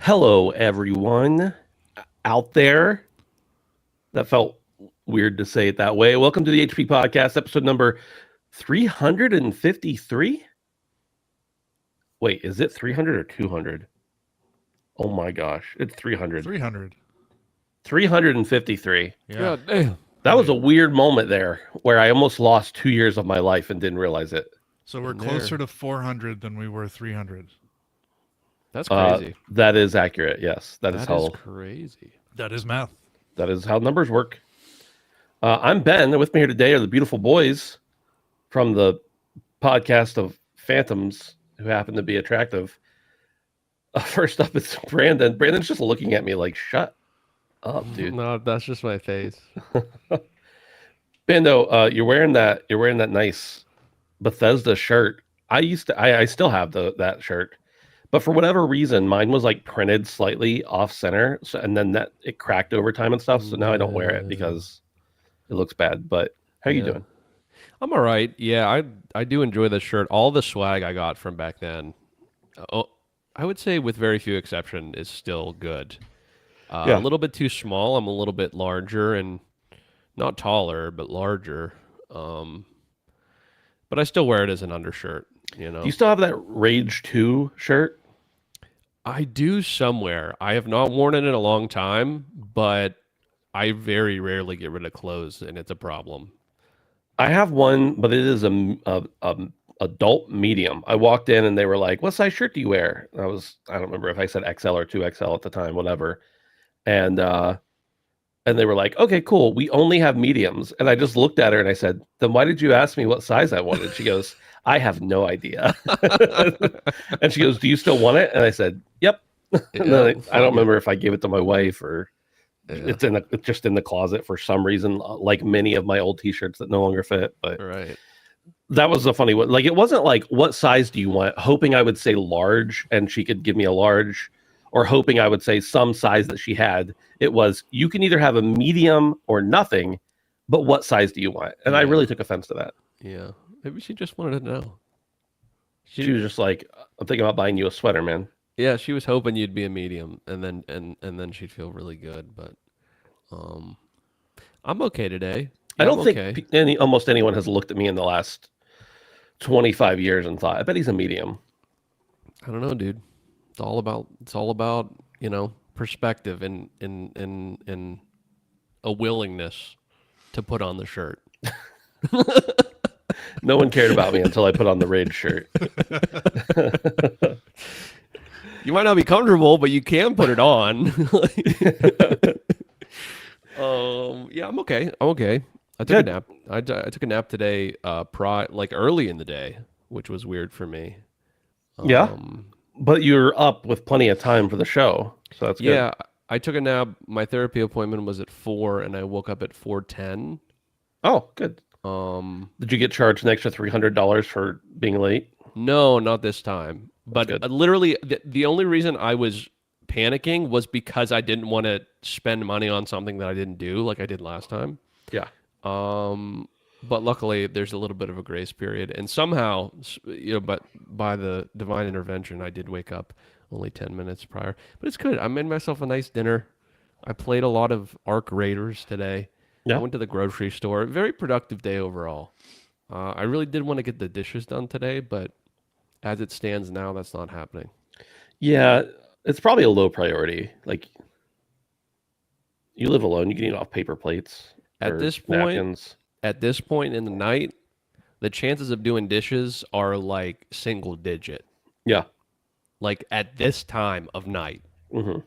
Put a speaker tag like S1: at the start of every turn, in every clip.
S1: Hello, everyone out there. That felt weird to say it that way. Welcome to the HP Podcast, episode number 353. Wait, is it 300 or 200? Oh my gosh, it's 300. 353.
S2: Yeah.
S3: God damn.
S1: That was a weird moment there where I almost lost 2 years of my life and didn't realize it.
S2: So we're closer to 400 than we were 300.
S3: That's crazy.
S1: That is accurate. Yes, that is
S3: crazy.
S2: That is math.
S1: That is how numbers work. I'm Ben. With me here today are the beautiful boys from the podcast of phantoms who happen to be attractive. First up is Brandon. Brandon's just looking at me like, shut up, dude.
S3: No, that's just my face.
S1: Bando, you're wearing that nice Bethesda shirt. I still have that shirt. But for whatever reason, mine was like printed slightly off center, and then it cracked over time and stuff. So now I don't wear it because it looks bad. But how are you doing?
S3: I'm all right. Yeah, I do enjoy this shirt. All the swag I got from back then, I would say with very few exception, is still good. A little bit too small. I'm a little bit larger and not taller, but larger. But I still wear it as an undershirt. You know.
S1: Do you still have that Rage 2 shirt?
S3: I do somewhere. I have not worn it in a long time, but I very rarely get rid of clothes, and it's a problem.
S1: I have one, but it is a adult medium. I walked in and they were like, "What size shirt do you wear?" I don't remember if I said XL or 2XL at the time, whatever. And they were like, "Okay, cool. We only have mediums." And I just looked at her and I said, "Then why did you ask me what size I wanted?" She goes, "I have no idea." And she goes, "Do you still want it?" And I said, "Yep." And then I don't remember if I gave it to my wife or it's just in the closet for some reason, like many of my old t-shirts that no longer fit. But
S3: Right.
S1: that was a funny one. Like, it wasn't like, "What size do you want?" Hoping I would say large and she could give me a large, or hoping I would say some size that she had. It was, "You can either have a medium or nothing, but what size do you want?" And I really took offense to that.
S3: Yeah. Maybe she just wanted to know.
S1: She was just like, "I'm thinking about buying you a sweater, man."
S3: Yeah, she was hoping you'd be a medium, and then she'd feel really good. But I'm okay today.
S1: I don't think
S3: okay.
S1: almost anyone has looked at me in the last 25 years and thought, "I bet he's a medium."
S3: I don't know, dude. It's all about perspective and a willingness to put on the shirt.
S1: No one cared about me until I put on the Rage shirt.
S3: You might not be comfortable, but you can put it on. Yeah, I'm okay. I took a nap. I took a nap today, early in the day, which was weird for me.
S1: Yeah, but you're up with plenty of time for the show, so that's good.
S3: Yeah, I took a nap. My therapy appointment was at 4, and I woke up at 4:10.
S1: Oh, good. Did you get charged an extra $300 for being late?
S3: No, not this time. But literally, the only reason I was panicking was because I didn't want to spend money on something that I didn't do like I did last time.
S1: Yeah.
S3: But luckily, there's a little bit of a grace period, and somehow, but by the divine intervention, I did wake up only 10 minutes prior. But it's good. I made myself a nice dinner. I played a lot of Ark Raiders today.
S1: Yeah.
S3: I went to the grocery store. Very productive day overall. I really did want to get the dishes done today, but as it stands now, that's not happening.
S1: Yeah, it's probably a low priority. Like, you live alone, you can eat off paper plates.
S3: At this point in the night, the chances of doing dishes are like single digit.
S1: Yeah.
S3: Like at this time of night.
S1: Mm-hmm.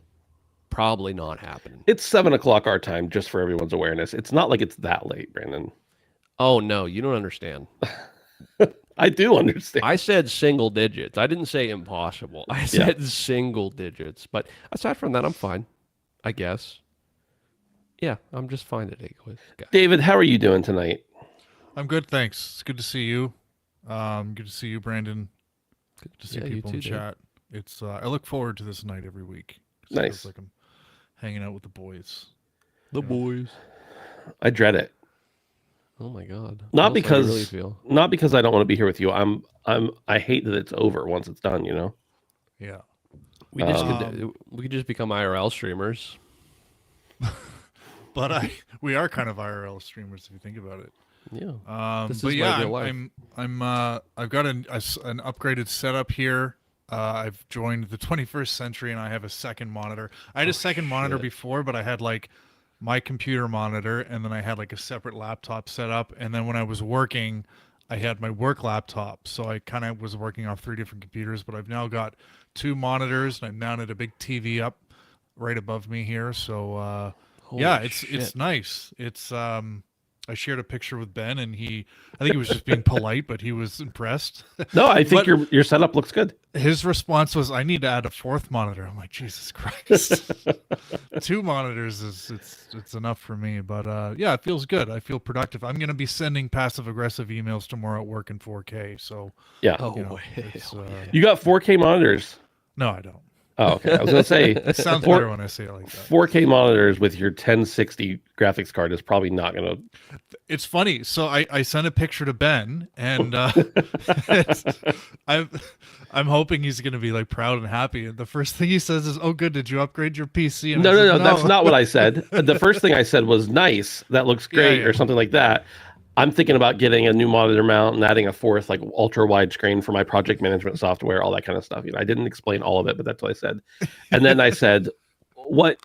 S3: Probably not happening.
S1: It's 7:00 our time, just for everyone's awareness. It's not like it's that late, Brandon.
S3: Oh, no, you don't understand.
S1: I do understand.
S3: I said single digits. I didn't say impossible. I said single digits. But aside from that, I'm fine, I guess. Yeah, I'm just fine today.
S1: David, how are you doing tonight?
S2: I'm good, thanks. It's good to see you. Good to see you, Brandon. Good to see people in the chat. It's I look forward to this night every week.
S1: Nice.
S2: It feels like I'm hanging out with the boys.
S3: Boys.
S1: I dread it.
S3: Oh my God.
S1: Not because I don't want to be here with you. I hate that it's over once it's done, you know?
S2: Yeah.
S3: We could just become IRL streamers.
S2: But we are kind of IRL streamers if you think about it.
S3: Yeah.
S2: But yeah, I've got an upgraded setup here. I've joined the 21st century and I have a second monitor. I had a second monitor before, but I had like my computer monitor and then I had like a separate laptop set up. And then when I was working, I had my work laptop. So I kind of was working off 3 different computers, but I've now got 2 monitors and I've mounted a big TV up right above me here. So, yeah, it's nice. It's, I shared a picture with Ben and I think he was just being polite, but he was impressed.
S1: No, I think your setup looks good.
S2: His response was, I need to add a 4th monitor. I'm like, Jesus Christ. 2 monitors it's enough for me. But yeah, it feels good. I feel productive. I'm going to be sending passive aggressive emails tomorrow at work in 4K. So
S1: yeah.
S2: You
S1: got 4K monitors?
S2: No, I don't.
S1: Oh, okay. I was going to say
S2: it sounds better when I say it like that.
S1: 4K monitors with your 1060 graphics card is probably not going to.
S2: It's funny. So I sent a picture to Ben, and I'm hoping he's going to be like proud and happy. And the first thing he says is, "Oh, good. Did you upgrade your PC?" And
S1: No, that's not what I said. The first thing I said was nice. That looks great, or something like that. I'm thinking about getting a new monitor mount and adding a 4th like ultra wide screen for my project management software, all that kind of stuff. I didn't explain all of it, but that's what I said. And then I said, what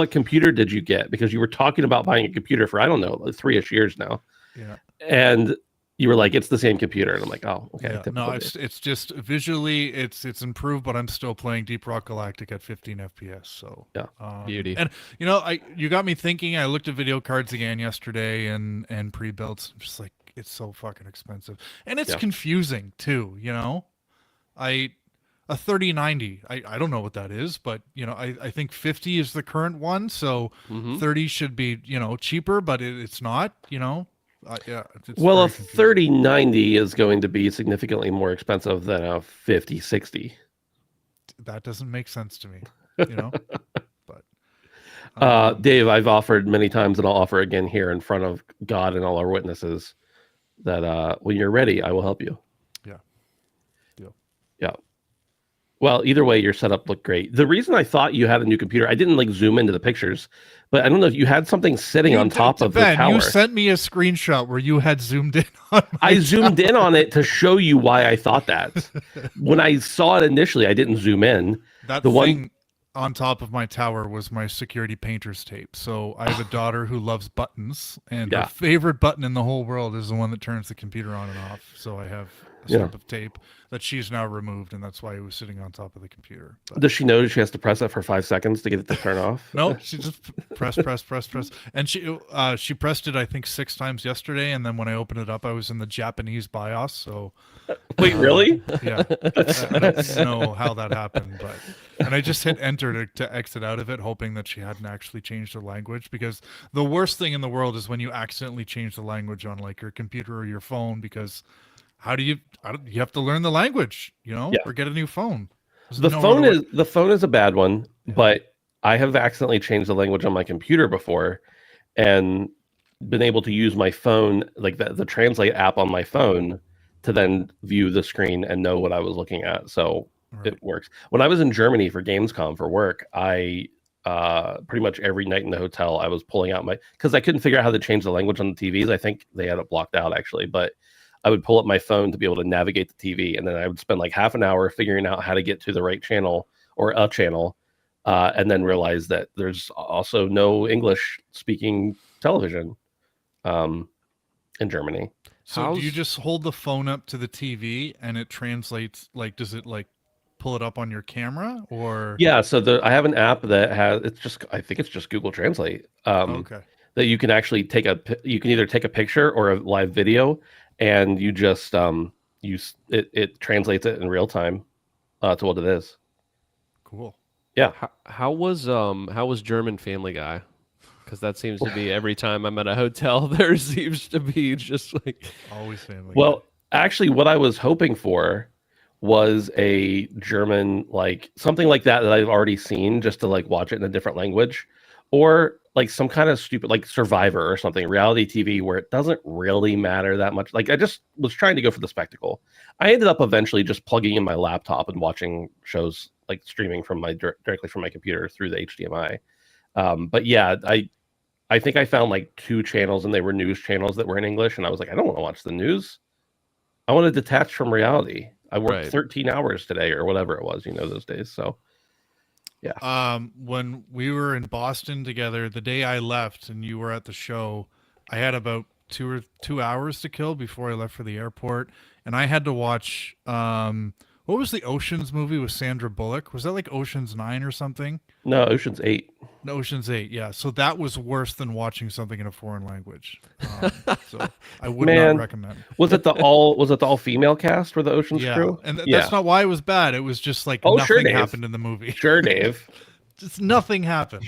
S1: computer did you get? Because you were talking about buying a computer for, I don't know, 3-ish years now.
S2: Yeah.
S1: And you were like, it's the same computer. And I'm like, oh, okay.
S2: Yeah, no, it's just visually it's improved, but I'm still playing Deep Rock Galactic at 15 FPS. So
S1: yeah,
S3: beauty.
S2: And you got me thinking. I looked at video cards again yesterday and pre-builts. I'm just like, it's so fucking expensive, and it's confusing too. A 3090. I don't know what that is, but I think 50 is the current one. So 30 should be cheaper, but it's not. Yeah.
S1: Well, a 3090 is going to be significantly more expensive than a 5060.
S2: That doesn't make sense to me,
S1: But Dave, I've offered many times, and I'll offer again here in front of God and all our witnesses, that when you're ready, I will help you.
S2: Yeah.
S1: Yeah. Well, either way, your setup looked great. The reason I thought you had a new computer, I didn't zoom into the pictures, but I don't know if you had something sitting on top of the tower.
S2: You sent me a screenshot where you had zoomed in on
S1: I zoomed in on it to show you why I thought that. When I saw it initially, I didn't zoom in.
S2: That thing on top of my tower was my security painter's tape. So I have a daughter who loves buttons, and her favorite button in the whole world is the one that turns the computer on and off. So I have a strip of tape that she's now removed, and that's why it was sitting on top of the computer. But
S1: does she know she has to press it for 5 seconds to get it to turn off?
S2: No, she just press. And she pressed it, I think, 6 times yesterday, and then when I opened it up, I was in the Japanese BIOS, so...
S1: Wait, really?
S2: Yeah. I don't know how that happened, and I just hit enter to exit out of it, hoping that she hadn't actually changed the language, because the worst thing in the world is when you accidentally change the language on like your computer or your phone, because you have to learn the language, or get a new phone.
S1: The phone is a bad one, but I have accidentally changed the language on my computer before and been able to use my phone, like the translate app on my phone, to then view the screen and know what I was looking at. So it works. When I was in Germany for Gamescom for work, I pretty much every night in the hotel, I was pulling out because I couldn't figure out how to change the language on the TVs. I think they had it blocked out actually, but I would pull up my phone to be able to navigate the TV, and then I would spend like half an hour figuring out how to get to the right channel or a channel, and then realize that there's also no English speaking television in Germany.
S2: So do you just hold the phone up to the TV and it translates? Like, does it like pull it up on your camera, or?
S1: Yeah, so I have an app that I think it's just Google Translate.
S2: Okay.
S1: That you can actually you can either take a picture or a live video, and you just it translates it in real time to what it is.
S2: Cool.
S1: Yeah.
S3: How was German Family Guy? Because that seems to be every time I'm at a hotel, there seems to be just like
S2: always Family Guy.
S1: Well, actually, what I was hoping for was a German, like something like that I've already seen, just to like watch it in a different language, or like some kind of stupid like Survivor or something, reality TV, where it doesn't really matter that much. Like I just was trying to go for the spectacle. I ended up eventually just plugging in my laptop and watching shows like streaming from directly from my computer through the HDMI. But yeah, I think I found like 2 channels, and they were news channels that were in English, and I was like, I don't want to watch the news. I want to detach from reality. I worked 13 hours today or whatever it was, those days. So yeah.
S2: When we were in Boston together, the day I left and you were at the show, I had about 2 hours to kill before I left for the airport, and I had to watch what was the Oceans movie with Sandra Bullock? Was that like Oceans 9 or something?
S1: No, Ocean's 8.
S2: No, Ocean's 8, yeah. So that was worse than watching something in a foreign language. So I would not recommend.
S1: Was it the all female cast for the Ocean's crew?
S2: And that's not why it was bad. It was just like nothing happened in the movie.
S1: Sure, Dave.
S2: Just nothing happened.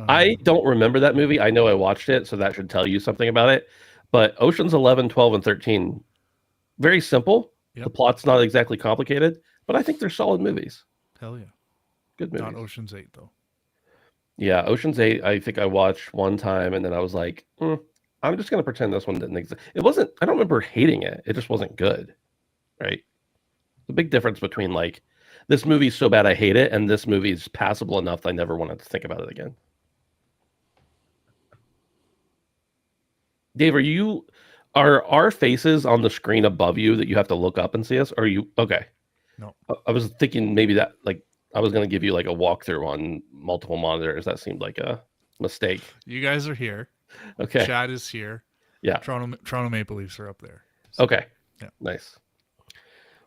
S1: I don't remember that movie. I know I watched it, so that should tell you something about it. But Oceans 11, 12, and 13, very simple. Yep. The plot's not exactly complicated, but I think they're solid movies.
S2: Hell yeah.
S1: Good movies.
S2: Not Ocean's 8, though.
S1: Yeah, Ocean's 8, I think I watched one time, and then I was like, I'm just going to pretend this one didn't exist. I don't remember hating it. It just wasn't good, right? The big difference between, like, this movie's so bad I hate it, and this movie's passable enough that I never wanted to think about it again. Dave, are our faces on the screen above you that you have to look up and see us? Or are you okay?
S2: No.
S1: I was thinking maybe that, like, I was going to give you like a walkthrough on multiple monitors. That seemed like a mistake.
S2: You guys are here.
S1: Okay.
S2: Chad is here.
S1: Yeah.
S2: Toronto Maple Leafs are up there. So,
S1: okay.
S2: Yeah.
S1: Nice.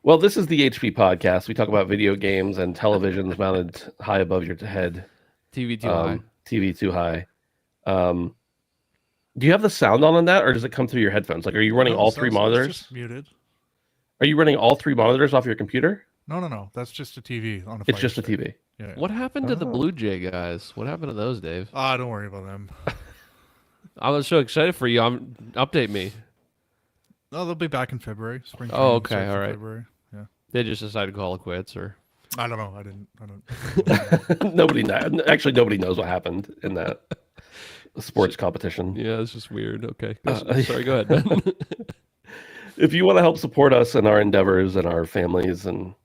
S1: Well, this is the HP podcast. We talk about video games and televisions mounted high above your head.
S3: TV too high.
S1: TV too high. Do you have the sound on that, or does it come through your headphones? Like, are you running all 3 monitors?
S2: It's just muted.
S1: Are you running all 3 monitors off your computer?
S2: No. That's just a TV on a.
S1: It's just a TV.
S2: Yeah.
S3: What happened to the Blue Jay guys? What happened to those, Dave?
S2: Don't worry about them.
S3: I was so excited for you. Update me.
S2: No, they'll be back in February. Spring.
S3: Oh, okay, all right.
S2: February. Yeah.
S3: They just decided to call it quits, or
S2: I don't know. I don't.
S1: Nobody knows what happened in that sports competition.
S3: Yeah, it's just weird. Okay. Sorry, go ahead, Ben.
S1: If you want to help support us in our endeavors and our families and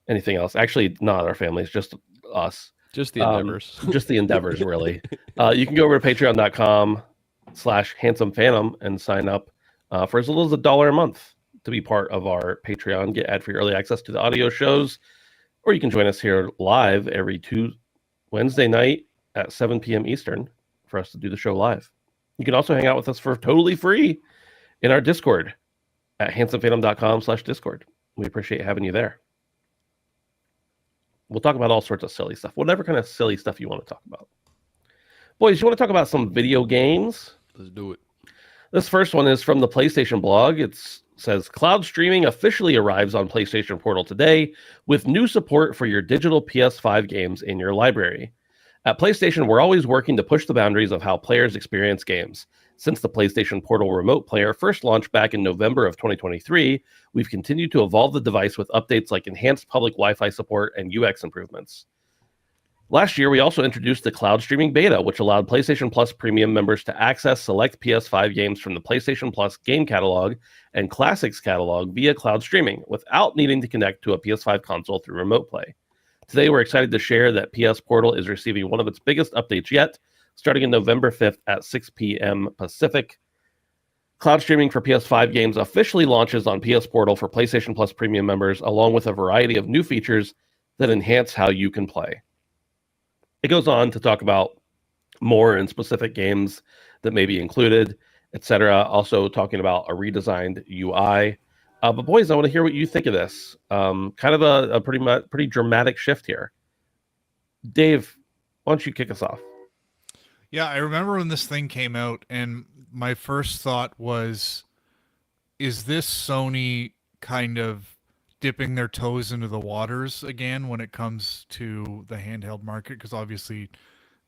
S1: anything else, actually not our families, just us.
S3: Just the endeavors.
S1: Just the endeavors, really. You can go over to patreon.com/handsomephantom and sign up for as little as $1 a month to be part of our Patreon, get ad-free early access to the audio shows, or you can join us here live every Wednesday night at 7 p.m. Eastern for us to do the show live. You can also hang out with us for totally free in our Discord at handsomephantom.com/Discord. We appreciate having you there. We'll talk about all sorts of silly stuff, whatever kind of silly stuff you want to talk about. Boys, you want to talk about some video games?
S3: Let's do it.
S1: This first one is from the PlayStation blog. It says, cloud streaming officially arrives on PlayStation Portal today with new support for your digital PS5 games in your library. At PlayStation, we're always working to push the boundaries of how players experience games. Since the PlayStation Portal Remote Player first launched back in November of 2023, we've continued to evolve the device with updates like enhanced public Wi-Fi support and UX improvements. Last year, we also introduced the Cloud Streaming Beta, which allowed PlayStation Plus Premium members to access select PS5 games from the PlayStation Plus Game Catalog and Classics Catalog via cloud streaming without needing to connect to a PS5 console through Remote Play. Today, we're excited to share that PS Portal is receiving one of its biggest updates yet, starting in November 5th at 6 p.m. Pacific. Cloud streaming for PS5 games officially launches on PS Portal for PlayStation Plus Premium members, along with a variety of new features that enhance how you can play. It goes on to talk about more in specific games that may be included, etc. Also talking about a redesigned UI. But boys, I want to hear what you think of this. Kind of a pretty dramatic shift here. Dave, why don't you kick us off?
S2: Yeah, I remember when this thing came out, and my first thought was, is this Sony kind of dipping their toes into the waters again when it comes to the handheld market? Because obviously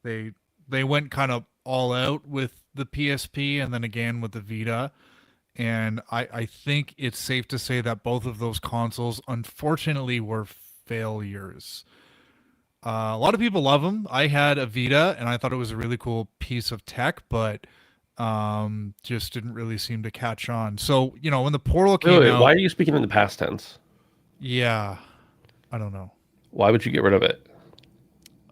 S2: they went kind of all out with the PSP and then again with the Vita. And I think it's safe to say that both of those consoles, unfortunately, were failures. A lot of people love them. I had a Vita, and I thought it was a really cool piece of tech, but just didn't really seem to catch on. So, when the Portal came out...
S1: Why are you speaking in the past tense?
S2: Yeah, I don't know.
S1: Why would you get rid of it?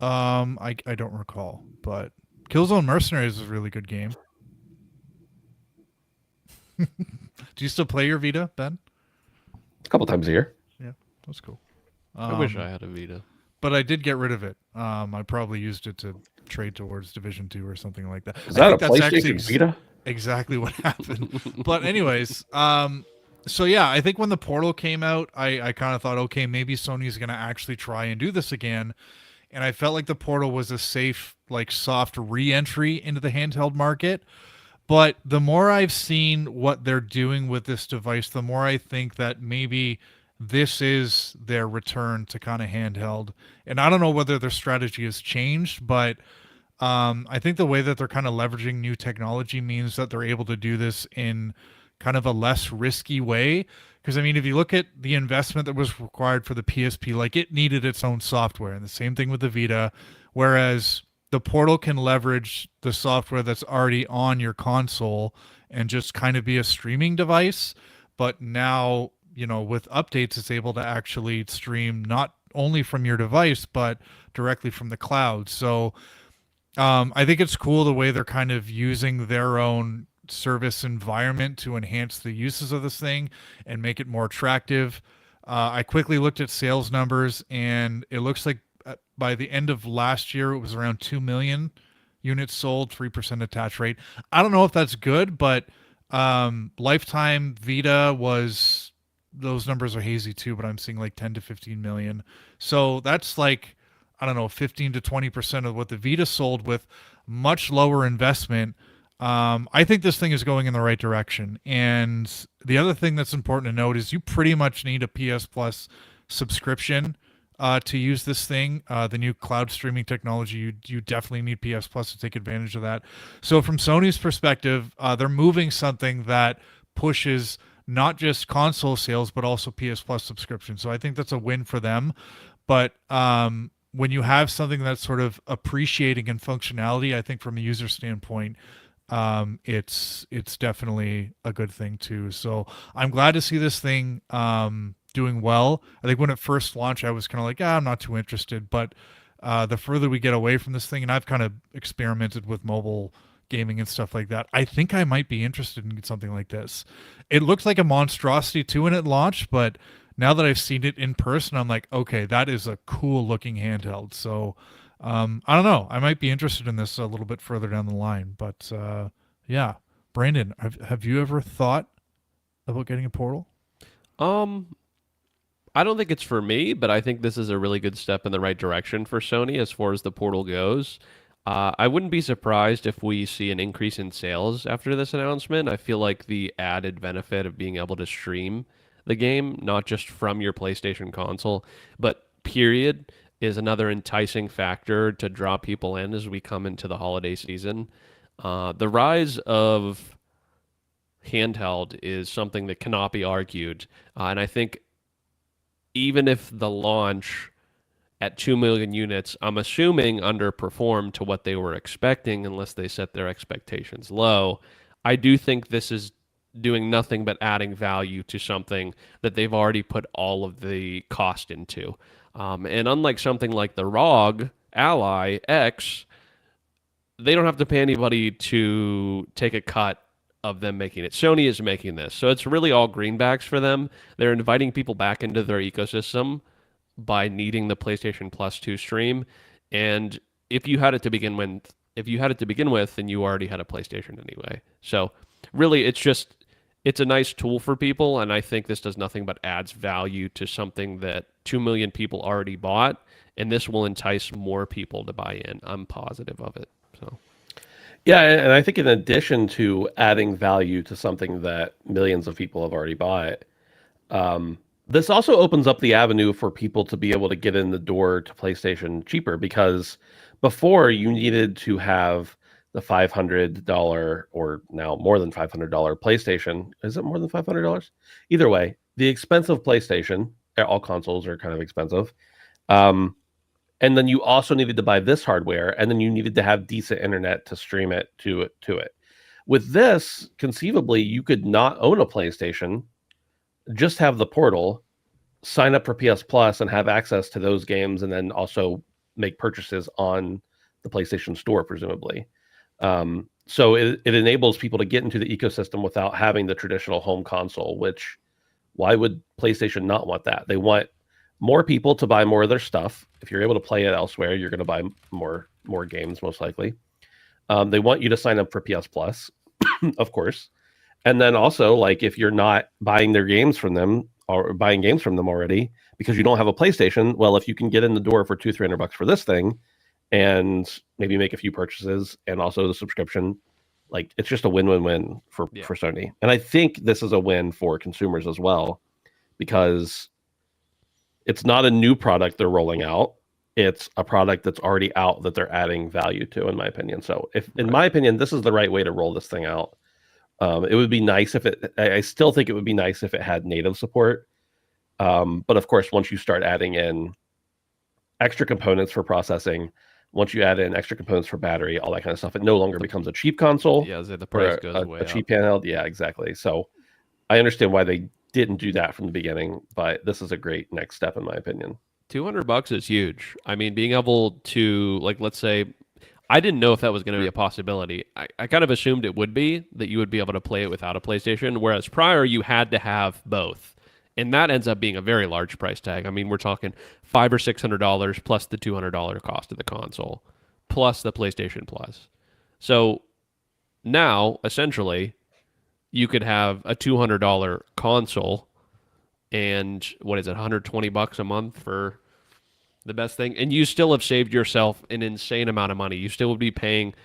S2: I don't recall, but Killzone Mercenaries is a really good game. Do you still play your Vita, Ben?
S1: A couple times a year.
S2: Yeah, that's cool.
S3: I wish I had a Vita.
S2: But I did get rid of it. I probably used it to trade towards Division 2 or something like that.
S1: Is that
S2: I
S1: a
S2: think that's actually
S1: PlayStation Vita?
S2: exactly what happened. But anyways, so yeah, I think when the Portal came out, I kind of thought, okay, maybe Sony's going to actually try and do this again. And I felt like the Portal was a safe, like soft re-entry into the handheld market. But the more I've seen what they're doing with this device, the more I think that maybe this is their return to kind of handheld. And I don't know whether their strategy has changed, but I think the way that they're kind of leveraging new technology means that they're able to do this in kind of a less risky way. Because, I mean, if you look at the investment that was required for the PSP, like it needed its own software. And the same thing with the Vita. Whereas the Portal can leverage the software that's already on your console and just kind of be a streaming device. But now, you know, with updates, it's able to actually stream not only from your device, but directly from the cloud. So I think it's cool the way they're kind of using their own service environment to enhance the uses of this thing and make it more attractive. I quickly looked at sales numbers, and it looks like by the end of last year, it was around 2 million units sold, 3% attach rate. I don't know if that's good, but lifetime Vita was, those numbers are hazy too, but I'm seeing like 10 to 15 million. So that's like, I don't know, 15 to 20% of what the Vita sold with much lower investment. I think this thing is going in the right direction. And the other thing that's important to note is you pretty much need a PS Plus subscription to use this thing. The new cloud streaming technology, you definitely need PS Plus to take advantage of that. So from Sony's perspective, they're moving something that pushes not just console sales, but also PS Plus subscription. So I think that's a win for them. But when you have something that's sort of appreciating in functionality, I think from a user standpoint, it's definitely a good thing too. So I'm glad to see this thing doing well. I think when it first launched, I was kind of like, I'm not too interested. But the further we get away from this thing, and I've kind of experimented with mobile gaming and stuff like that, I think I might be interested in something like this. It looked like a monstrosity too when it launched, but now that I've seen it in person, I'm like, okay, that is a cool looking handheld. So I don't know. I might be interested in this a little bit further down the line. But yeah, Brandon, have you ever thought about getting a Portal?
S3: I don't think it's for me, but I think this is a really good step in the right direction for Sony as far as the Portal goes. I wouldn't be surprised if we see an increase in sales after this announcement. I feel like the added benefit of being able to stream the game, not just from your PlayStation console, but period, is another enticing factor to draw people in as we come into the holiday season. The rise of handheld is something that cannot be argued. And I think even if the launch at 2 million units, I'm assuming underperformed to what they were expecting unless they set their expectations low, I do think this is doing nothing but adding value to something that they've already put all of the cost into. And unlike something like the ROG Ally X, they don't have to pay anybody to take a cut of them making it. Sony is making this. So it's really all greenbacks for them. They're inviting people back into their ecosystem by needing the PlayStation Plus 2 stream. And if you had it to begin with, then you already had a PlayStation anyway. So really it's a nice tool for people, and I think this does nothing but adds value to something that 2 million people already bought, and this will entice more people to buy in. I'm positive of it. So
S1: yeah, and I think in addition to adding value to something that millions of people have already bought, this also opens up the avenue for people to be able to get in the door to PlayStation cheaper, because before you needed to have the $500 or now more than $500 PlayStation. Is it more than $500? Either way, the expensive PlayStation, all consoles are kind of expensive. And then you also needed to buy this hardware, and then you needed to have decent internet to stream it to it. With this, conceivably, you could not own a PlayStation, just have the Portal, sign up for PS Plus and have access to those games, and then also make purchases on the PlayStation Store, presumably. So it enables people to get into the ecosystem without having the traditional home console, which why would PlayStation not want that? They want more people to buy more of their stuff. If you're able to play it elsewhere, you're going to buy more games, most likely. They want you to sign up for PS Plus, of course. And then also, like, if you're not buying their games from them or buying games from them already because you don't have a PlayStation, well, if you can get in the door for $200-300 for this thing and maybe make a few purchases and also the subscription, like, it's just a win-win-win for Sony. And I think this is a win for consumers as well, because it's not a new product they're rolling out. It's a product that's already out that they're adding value to, in my opinion. So in my opinion, this is the right way to roll this thing out. It would be nice if I still think it would be nice if it had native support. But of course, once you start adding in extra components for processing, once you add in extra components for battery, all that kind of stuff, it no longer becomes a cheap console.
S3: Yeah, the price goes way
S1: a cheap handheld. Yeah, exactly. So I understand why they didn't do that from the beginning, but this is a great next step, in my opinion.
S3: $200 is huge. I mean, being able to, like, let's say, I didn't know if that was going to be a possibility. I kind of assumed it would be, that you would be able to play it without a PlayStation, whereas prior you had to have both. And that ends up being a very large price tag. I mean, we're talking $500 or $600 plus the $200 cost of the console, plus the PlayStation Plus. So now, essentially, you could have a $200 console and what is it, $120 a month for the best thing, and you still have saved yourself an insane amount of money. You still would be paying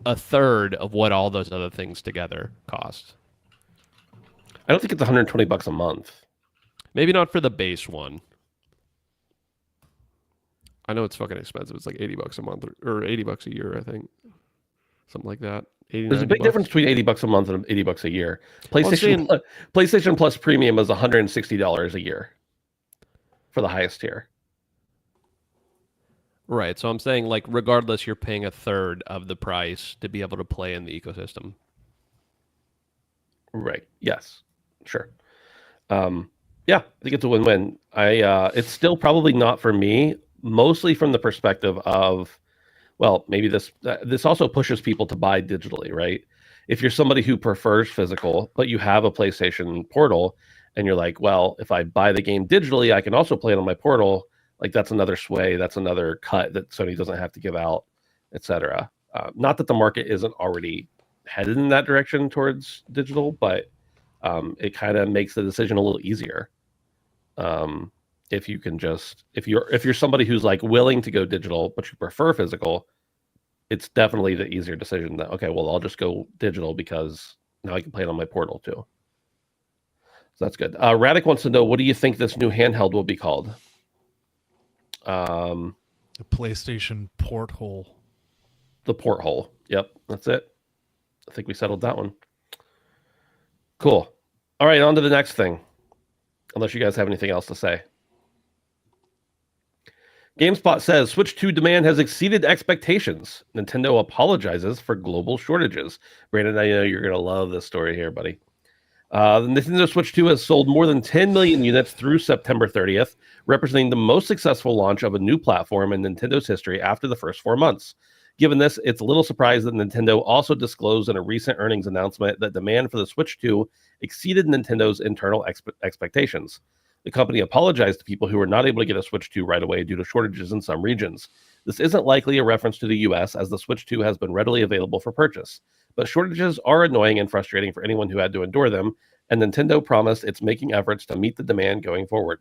S3: a third of what all those other things together cost.
S1: I don't think it's $120 a month.
S3: Maybe not for the base one. I know it's fucking expensive. It's like $80 a month or $80 a year, I think. Something like that.
S1: There's a big difference between $80 a month and $80 a year. PlayStation Plus Premium is $160 a year for the highest tier.
S3: Right. So I'm saying, like, regardless, you're paying a third of the price to be able to play in the ecosystem.
S1: Right. Yes. Sure. Yeah, I think it's a win-win. It's still probably not for me, mostly from the perspective of, well, maybe this also pushes people to buy digitally, right? If you're somebody who prefers physical, but you have a PlayStation Portal, and you're like, well, if I buy the game digitally, I can also play it on my Portal. Like, that's another sway, that's another cut that Sony doesn't have to give out, etc. Not that the market isn't already headed in that direction towards digital, but it kind of makes the decision a little easier. If you're somebody who's like willing to go digital but you prefer physical, it's definitely the easier decision that, okay, well, I'll just go digital because now I can play it on my Portal too. So that's good. Radic wants to know, what do you think this new handheld will be called?
S2: The PlayStation Porthole.
S1: The Porthole. Yep, that's it. I think we settled that one. Cool. All right, on to the next thing. Unless you guys have anything else to say. GameSpot says Switch 2 demand has exceeded expectations. Nintendo apologizes for global shortages. Brandon, I know you're going to love this story here, buddy. The Nintendo Switch 2 has sold more than 10 million units through September 30th, representing the most successful launch of a new platform in Nintendo's history after the first 4 months. Given this, it's a little surprised that Nintendo also disclosed in a recent earnings announcement that demand for the Switch 2 exceeded Nintendo's internal expectations. The company apologized to people who were not able to get a Switch 2 right away due to shortages in some regions. This isn't likely a reference to the US, as the Switch 2 has been readily available for purchase. But shortages are annoying and frustrating for anyone who had to endure them, and Nintendo promised it's making efforts to meet the demand going forward.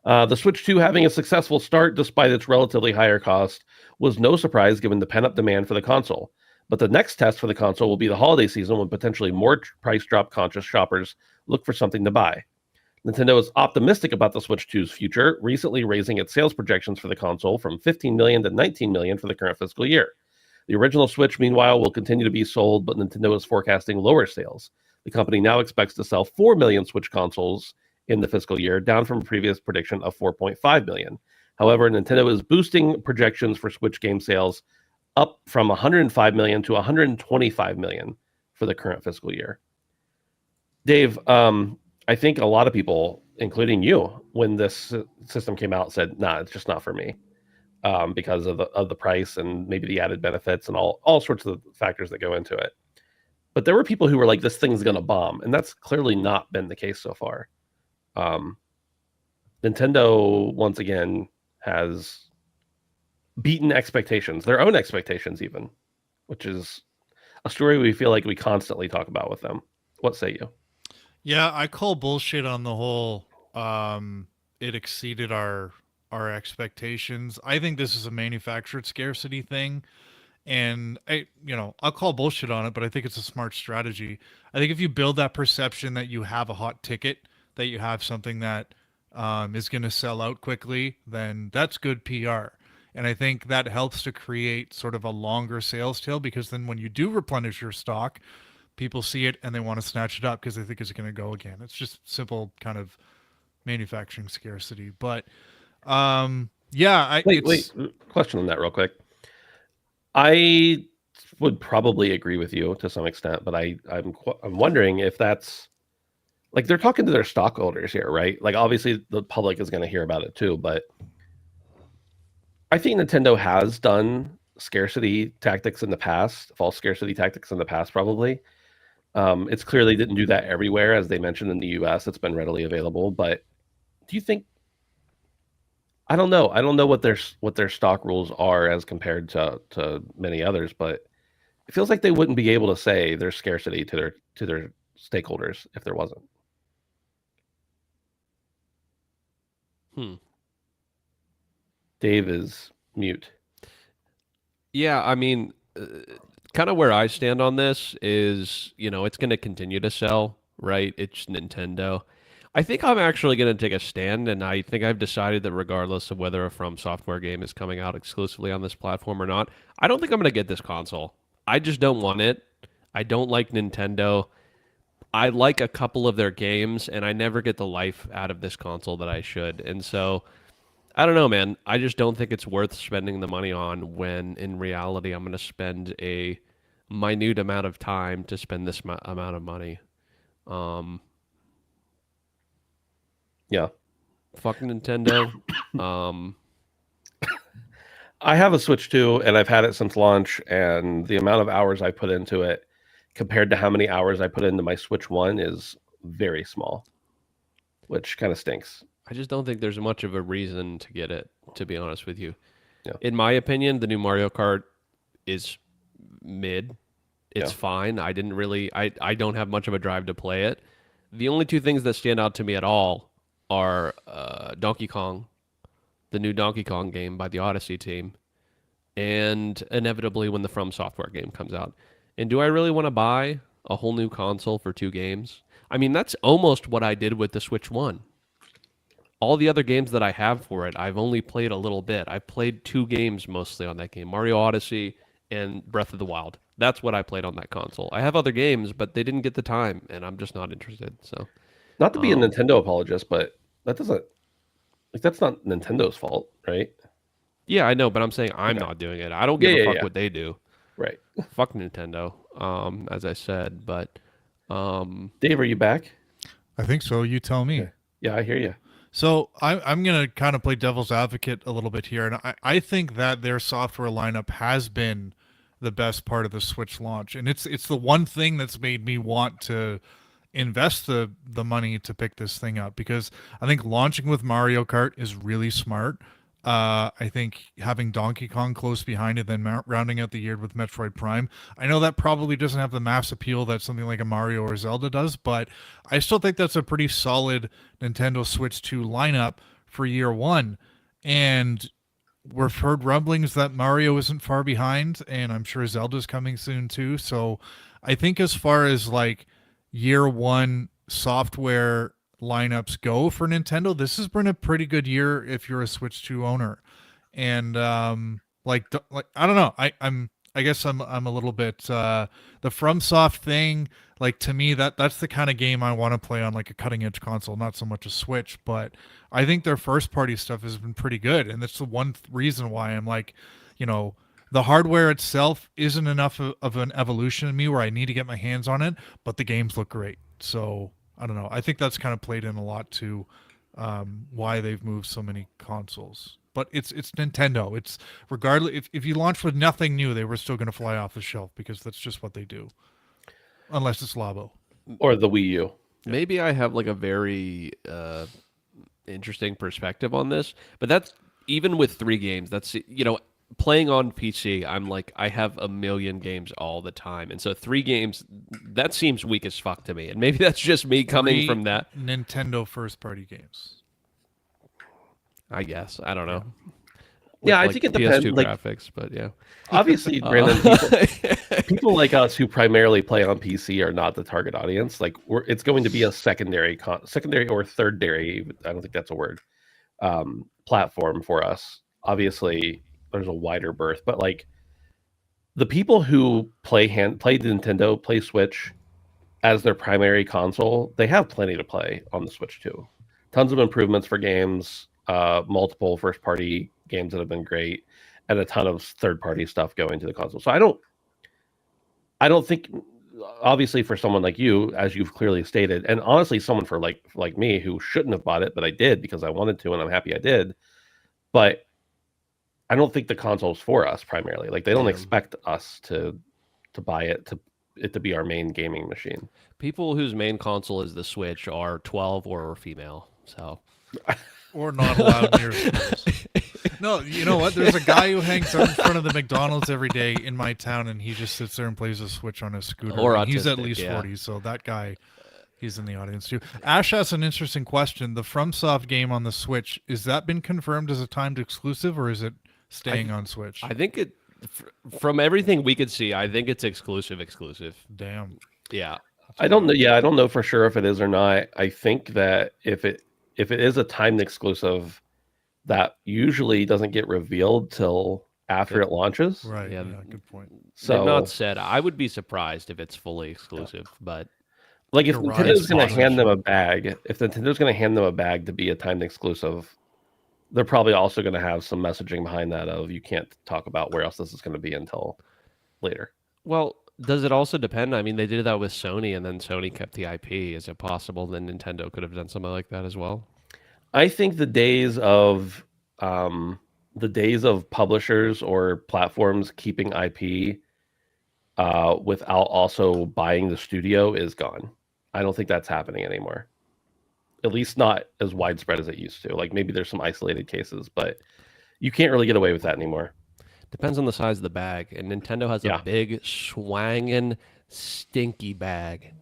S1: The Switch 2 having a successful start despite its relatively higher cost was no surprise given the pent-up demand for the console. But the next test for the console will be the holiday season, when potentially more price drop conscious shoppers look for something to buy. Nintendo is optimistic about the Switch 2's future, recently raising its sales projections for the console from 15 million to 19 million for the current fiscal year. The original Switch, meanwhile, will continue to be sold, but Nintendo is forecasting lower sales. The company now expects to sell 4 million Switch consoles in the fiscal year, down from a previous prediction of 4.5 million. However, Nintendo is boosting projections for Switch game sales up from 105 million to 125 million for the current fiscal year. Dave, I think a lot of people including you, when this system came out, said, "Nah, it's just not for me," because of the price and maybe the added benefits and all sorts of factors that go into it. But there were people who were like, "This thing's gonna bomb," and that's clearly not been the case so far. Um, Nintendo once again has beaten expectations, their own expectations even, which is a story we feel like we constantly talk about with them. What say you?
S2: Yeah, I call bullshit on the whole it exceeded our expectations. I think this is a manufactured scarcity thing. And I'll call bullshit on it, but I think it's a smart strategy. I think if you build that perception that you have a hot ticket, that you have something that is going to sell out quickly, then that's good PR. And I think that helps to create sort of a longer sales tail, because then when you do replenish your stock, people see it and they want to snatch it up because they think it's going to go again. It's just simple kind of manufacturing scarcity. But
S1: Wait, question on that real quick. I would probably agree with you to some extent, but I'm wondering if that's like they're talking to their stockholders here, right? Like obviously the public is going to hear about it too, but I think Nintendo has done scarcity tactics in the past, false scarcity tactics in the past, probably. It's clear they didn't do that everywhere, as they mentioned in the U.S. It's been readily available, but do you think? I don't know. I don't know what their stock rules are as compared to many others, but it feels like they wouldn't be able to say there's scarcity to their stakeholders if there wasn't. Dave is mute.
S3: Yeah, I mean, kind of where I stand on this is, it's going to continue to sell, right? It's Nintendo. I think I'm actually going to take a stand, and I think I've decided that regardless of whether a From Software game is coming out exclusively on this platform or not, I don't think I'm going to get this console. I just don't want it. I don't like Nintendo. I like a couple of their games, and I never get the life out of this console that I should. And so, I don't know, man. I just don't think it's worth spending the money on when in reality I'm going to spend a minute amount of time to spend this amount of money.
S1: Yeah.
S3: Fuck Nintendo.
S1: I have a Switch too, and I've had it since launch, and the amount of hours I put into it compared to how many hours I put into my Switch 1 is very small, which kind of stinks.
S3: I just don't think there's much of a reason to get it, to be honest with you.
S1: Yeah.
S3: In my opinion, the new Mario Kart is mid. It's fine. I don't have much of a drive to play it. The only two things that stand out to me at all are Donkey Kong, the new Donkey Kong game by the Odyssey team, and inevitably when the From Software game comes out. And do I really want to buy a whole new console for 2 games? I mean, that's almost what I did with the Switch 1. All the other games that I have for it, I've only played a little bit. I've played 2 games mostly on that game, Mario Odyssey and Breath of the Wild. That's what I played on that console. I have other games, but they didn't get the time, and I'm just not interested. So,
S1: not to be a Nintendo apologist, but that's not Nintendo's fault, right?
S3: Yeah, I know, but I'm saying I'm not doing it. I don't give a fuck what they do.
S1: Right.
S3: Fuck Nintendo, as I said, but...
S1: Dave, are you back?
S2: I think so. You tell me.
S1: Okay. Yeah, I hear you.
S2: So I'm going to kind of play devil's advocate a little bit here. And I think that their software lineup has been the best part of the Switch launch. And it's the one thing that's made me want to invest the money to pick this thing up, because I think launching with Mario Kart is really smart. I think having Donkey Kong close behind it, then rounding out the year with Metroid Prime. I know that probably doesn't have the mass appeal that something like a Mario or Zelda does, but I still think that's a pretty solid Nintendo Switch 2 lineup for year one. And we've heard rumblings that Mario isn't far behind, and I'm sure Zelda's coming soon too. So I think as far as like year one software lineups go for Nintendo, this has been a pretty good year if you're a Switch 2 owner. And like I don't know, I guess I'm a little bit the FromSoft thing, like to me that's the kind of game I want to play on like a cutting edge console, not so much a Switch. But I think their first party stuff has been pretty good, and that's the one reason why I'm like, the hardware itself isn't enough of an evolution in me where I need to get my hands on it, but the games look great. So I don't know. I think that's kind of played in a lot to why they've moved so many consoles. But it's Nintendo. It's regardless if you launch with nothing new, they were still going to fly off the shelf because that's just what they do. Unless it's Labo.
S1: Or the Wii U.
S3: Maybe I have like a very interesting perspective on this, but that's even with 3 games. That's playing on PC. I'm like I have a million games all the time, and so 3 games that seems weak as fuck to me. And maybe that's just me coming from that
S2: Nintendo first-party games.
S3: I guess I don't know.
S1: Yeah, I
S3: Like
S1: think it depends.
S3: PS2
S1: Like,
S3: graphics, but yeah.
S1: obviously, Brandon, people like us who primarily play on PC are not the target audience. Like, it's going to be a secondary or thirdary. I don't think that's a word. Platform for us. Obviously, there's a wider berth, but like the people who play Nintendo, play Switch as their primary console, they have plenty to play on the Switch too. Tons of improvements for games, multiple first-party games that have been great, and a ton of third-party stuff going to the console. So I don't think, obviously, for someone like you, as you've clearly stated, and honestly, someone for like me who shouldn't have bought it, but I did because I wanted to, and I'm happy I did. But I don't think the console's for us primarily. Like, they don't expect us to buy it to be our main gaming machine.
S3: People whose main console is the Switch are 12 or female. So
S2: Or not allowed near schools. No, you know what? There's a guy who hangs out in front of the McDonald's every day in my town, and he just sits there and plays a Switch on his scooter.
S3: Or
S2: and he's at
S3: autistic,
S2: least
S3: yeah.
S2: 40, so that guy, he's in the audience too. Ash has an interesting question. The FromSoft game on the Switch, is that been confirmed as a timed exclusive, or is it staying on Switch?
S3: I think from everything we could see, I think it's exclusive.
S2: Damn.
S3: Yeah.
S1: I don't know. Yeah, I don't know for sure if it is or not. I think that if it is a timed exclusive, that usually doesn't get revealed till after it launches.
S2: Right.
S3: Yeah.
S2: Yeah, good point.
S1: So
S3: They've not said. I would be surprised if it's fully exclusive, but
S1: like if
S2: You're right.
S1: Nintendo's going to
S2: Sponsorship.
S1: hand them a bag to be a timed exclusive, they're probably also going to have some messaging behind that of you can't talk about where else this is going to be until later.
S3: well, does it also depend? I mean, they did that with Sony, and then Sony kept the IP. Is it possible that Nintendo could have done something like that as well?
S1: I think the days of publishers or platforms keeping IP without also buying the studio is gone. I don't think that's happening anymore. At least not as widespread as it used to. Like maybe there's some isolated cases, but you can't really get away with that anymore.
S3: Depends on the size of the bag, and Nintendo has
S1: Yeah.
S3: a big, swangin', stinky bag.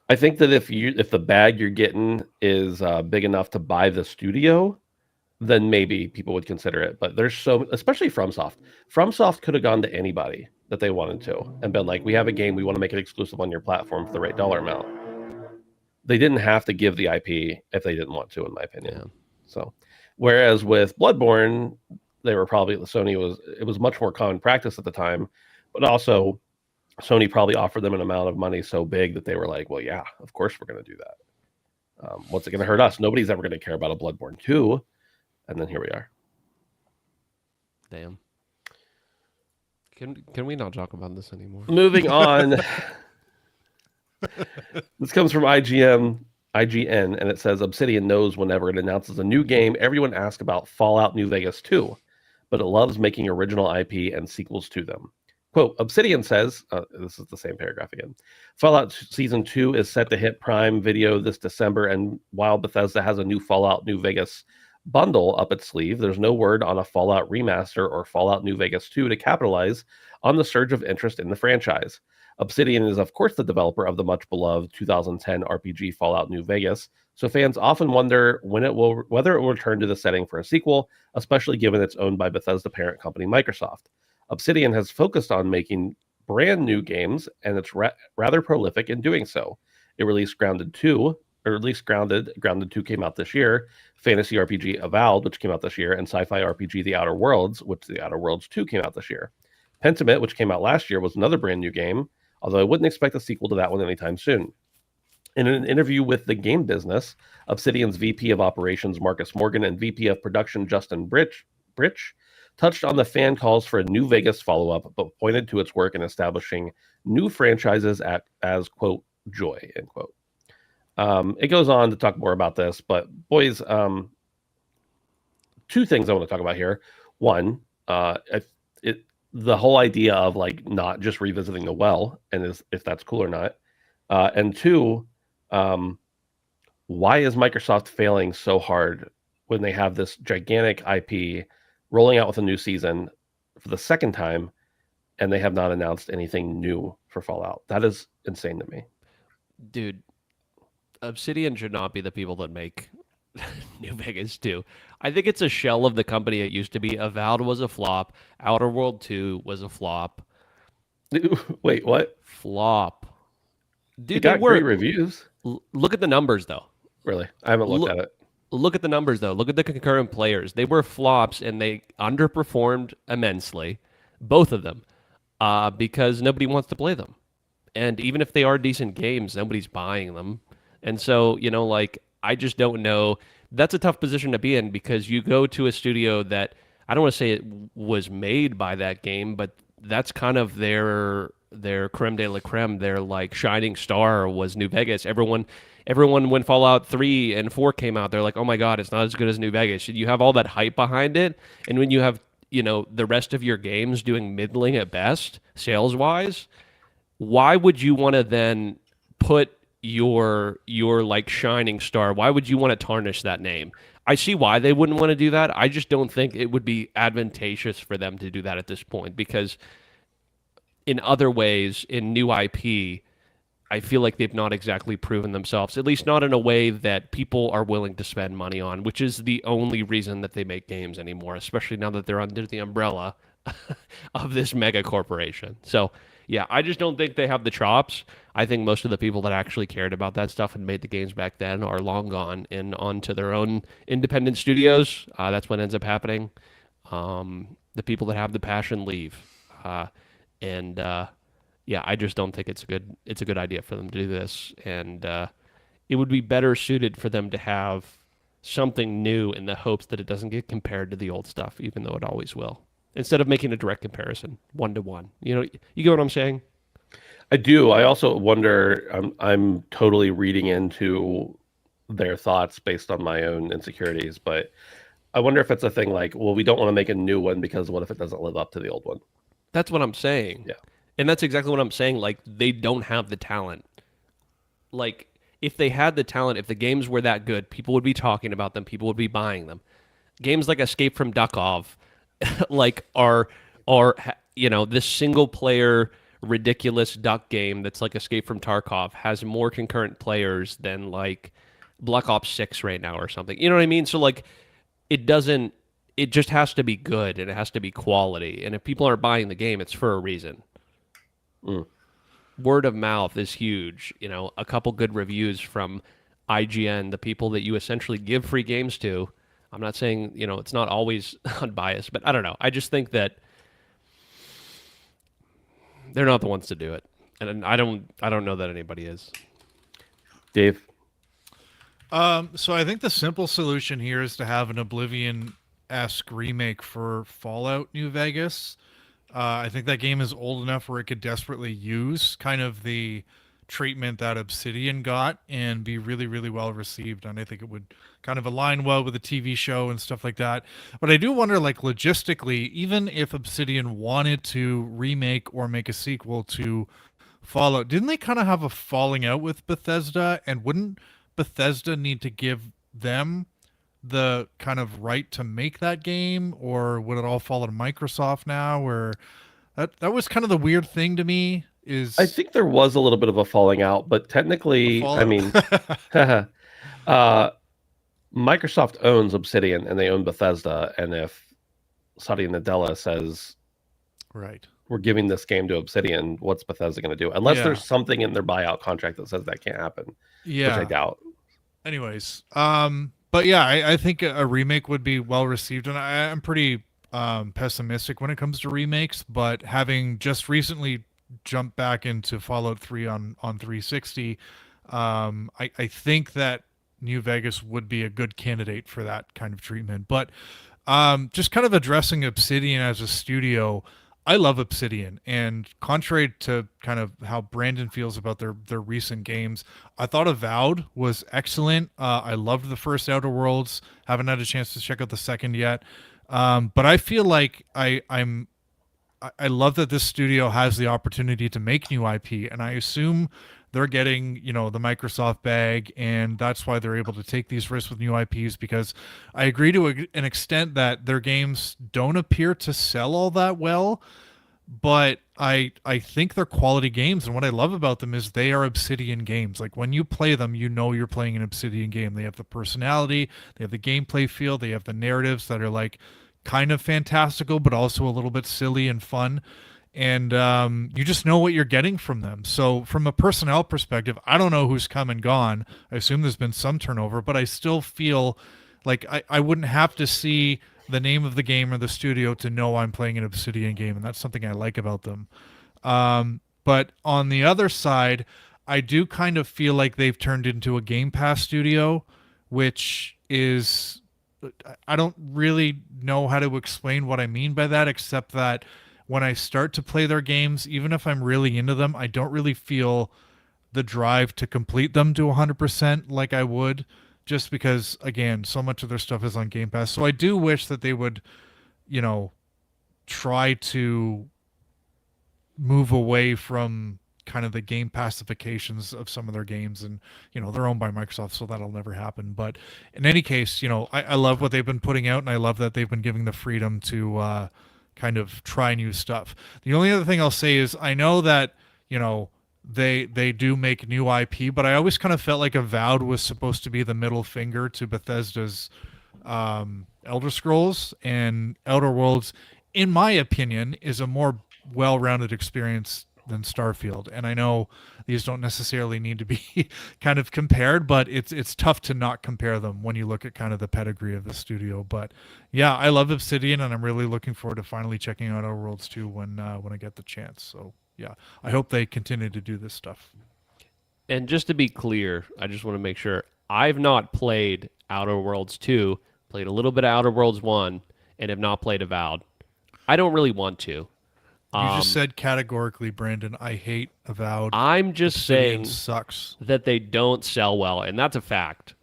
S1: I think that if the bag you're getting is big enough to buy the studio, then maybe people would consider it. But there's especially FromSoft. FromSoft could have gone to anybody that they wanted to and been like, we have a game, we want to make it exclusive on your platform for the right dollar amount. They didn't have to give the IP if they didn't want to, in my opinion.
S3: Yeah.
S1: So, whereas with Bloodborne, they were probably it was much more common practice at the time, but also Sony probably offered them an amount of money so big that they were like, well, yeah, of course we're going to do that. What's it going to hurt us? Nobody's ever going to care about a Bloodborne 2. And then here we are.
S3: Damn. Can we not talk about this anymore?
S1: Moving on. This comes from IGN, and it says Obsidian knows whenever it announces a new game, everyone asks about Fallout New Vegas 2, but it loves making original IP and sequels to them. Quote, Obsidian says, this is the same paragraph again, Fallout Season 2 is set to hit Prime Video this December, and while Bethesda has a new Fallout New Vegas bundle up its sleeve, there's no word on a Fallout remaster or Fallout New Vegas 2 to capitalize on the surge of interest in the franchise. Obsidian is, of course, the developer of the much-beloved 2010 RPG Fallout New Vegas, so fans often wonder whether it will return to the setting for a sequel, especially given it's owned by Bethesda parent company Microsoft. Obsidian has focused on making brand new games, and it's rather prolific in doing so. It released Grounded 2, or at least Grounded 2 came out this year, Fantasy RPG Avowed, which came out this year, and Sci-Fi RPG The Outer Worlds, which The Outer Worlds 2 came out this year. Pentiment, which came out last year, was another brand new game, although I wouldn't expect a sequel to that one anytime soon. In an interview with The Game Business, Obsidian's VP of Operations Marcus Morgan and VP of Production Justin Britch touched on the fan calls for a New Vegas follow-up, but pointed to its work in establishing new franchises as, quote, joy, end quote. It goes on to talk more about this, but boys, two things I want to talk about here. One, if it the whole idea of like not just revisiting the well and if that's cool or not. And two, um, why is Microsoft failing so hard when they have this gigantic IP rolling out with a new season for the second time and they have not announced anything new for Fallout? That is insane to me.
S3: Dude, Obsidian should not be the people that make New Vegas 2. I think it's a shell of the company it used to be. Avowed was a flop. Outer World 2 was a flop.
S1: Wait, what?
S3: Flop. Dude,
S1: It got great reviews.
S3: Look at the numbers, though.
S1: Really? I haven't looked at it.
S3: Look at the numbers, though. Look at the concurrent players. They were flops, and they underperformed immensely, both of them, because nobody wants to play them. And even if they are decent games, nobody's buying them. And so, like, I just don't know. That's a tough position to be in because you go to a studio that I don't want to say it was made by that game, but that's kind of their creme de la creme. Their like shining star was New Vegas. Everyone when Fallout 3 and 4 came out, they're like, "Oh my god, it's not as good as New Vegas." You have all that hype behind it, and when you have, the rest of your games doing middling at best, sales-wise, why would you want to then put your like shining star? Why would you want to tarnish that name? I see why they wouldn't want to do that. I just don't think it would be advantageous for them to do that at this point because in other ways, in new IP, I feel like they've not exactly proven themselves, at least not in a way that people are willing to spend money on, which is the only reason that they make games anymore, especially now that they're under the umbrella of this mega corporation. So, yeah, I just don't think they have the chops. I think most of the people that actually cared about that stuff and made the games back then are long gone and onto their own independent studios. That's what ends up happening. The people that have the passion leave. And yeah, I just don't think it's a good idea for them to do this. And it would be better suited for them to have something new in the hopes that it doesn't get compared to the old stuff, even though it always will. Instead of making a direct comparison, 1-to-1. You get what I'm saying?
S1: I do. I also wonder. I'm totally reading into their thoughts based on my own insecurities, but I wonder if it's a thing like, well, we don't want to make a new one because what if it doesn't live up to the old one?
S3: That's what I'm saying.
S1: Yeah.
S3: And that's exactly what I'm saying. Like, they don't have the talent. Like, if they had the talent, if the games were that good, people would be talking about them. People would be buying them. Games like Escape from Duckov, like, are this single player ridiculous duck game that's like Escape from Tarkov has more concurrent players than like Black Ops 6 right now or something. You know what I mean? So like it just has to be good and it has to be quality. And if people aren't buying the game, it's for a reason. Word of mouth is huge. A couple good reviews from IGN, the people that you essentially give free games to. I'm not saying, it's not always unbiased, but I don't know. I just think that they're not the ones to do it. And I don't know that anybody is.
S1: Dave?
S2: So I think the simple solution here is to have an Oblivion-esque remake for Fallout New Vegas. I think that game is old enough where it could desperately use kind of the treatment that Obsidian got and be really, really well received. And I think it would kind of align well with the TV show and stuff like that. But I do wonder, like, logistically, even if Obsidian wanted to remake or make a sequel to Fallout, didn't they kind of have a falling out with Bethesda? And wouldn't Bethesda need to give them the kind of right to make that game, or would it all fall to Microsoft now? Or that was kind of the weird thing to me.
S1: I think there was a little bit of a falling out, but technically, I mean, Microsoft owns Obsidian and they own Bethesda. And if Satya Nadella says,
S2: right,
S1: we're giving this game to Obsidian, what's Bethesda going to do? Unless there's something in their buyout contract that says that can't happen, which I doubt.
S2: Anyways, but yeah, I think a remake would be well received, and I'm pretty pessimistic when it comes to remakes. But having just recently jumped back into Fallout 3 on 360, I think that New Vegas would be a good candidate for that kind of treatment. But just kind of addressing Obsidian as a studio, I love Obsidian, and contrary to kind of how Brandon feels about their recent games, I thought Avowed was excellent. I loved the first Outer Worlds. Haven't had a chance to check out the second yet, but I feel like I love that this studio has the opportunity to make new IP, and I assume they're getting, the Microsoft bag, and that's why they're able to take these risks with new IPs, because I agree to an extent that their games don't appear to sell all that well, but I think they're quality games, and what I love about them is they are Obsidian games. Like, when you play them, you know you're playing an Obsidian game. They have the personality, they have the gameplay feel, they have the narratives that are like kind of fantastical but also a little bit silly and fun, and you just know what you're getting from them. So from a personnel perspective, I don't know who's come and gone. I assume there's been some turnover, but I still feel like I wouldn't have to see the name of the game or the studio to know I'm playing an Obsidian game, and that's something I like about them. But on the other side, I do kind of feel like they've turned into a Game Pass studio, which is, I don't really know how to explain what I mean by that, except that when I start to play their games, even if I'm really into them, I don't really feel the drive to complete them to 100% like I would, just because, again, so much of their stuff is on Game Pass. So I do wish that they would, try to move away from kind of the game pacifications of some of their games, and they're owned by Microsoft, so that'll never happen. But in any case, I love what they've been putting out, and I love that they've been giving the freedom to kind of try new stuff. The only other thing I'll say is, I know that they do make new IP, but I always kind of felt like Avowed was supposed to be the middle finger to Bethesda's Elder Scrolls, and Outer Worlds, in my opinion, is a more well-rounded experience than Starfield. And I know these don't necessarily need to be kind of compared, but it's tough to not compare them when you look at kind of the pedigree of the studio. But yeah, I love Obsidian, and I'm really looking forward to finally checking out Outer Worlds 2 when I get the chance. So yeah, I hope they continue to do this stuff.
S3: And just to be clear, I just want to make sure, I've not played Outer Worlds 2, played a little bit of Outer Worlds 1, and have not played Avowed. I don't really want to.
S2: You just said categorically, Brandon, I hate Avowed.
S3: I'm just
S2: Obsidian
S3: saying
S2: sucks.
S3: that they don't sell well, and that's a fact.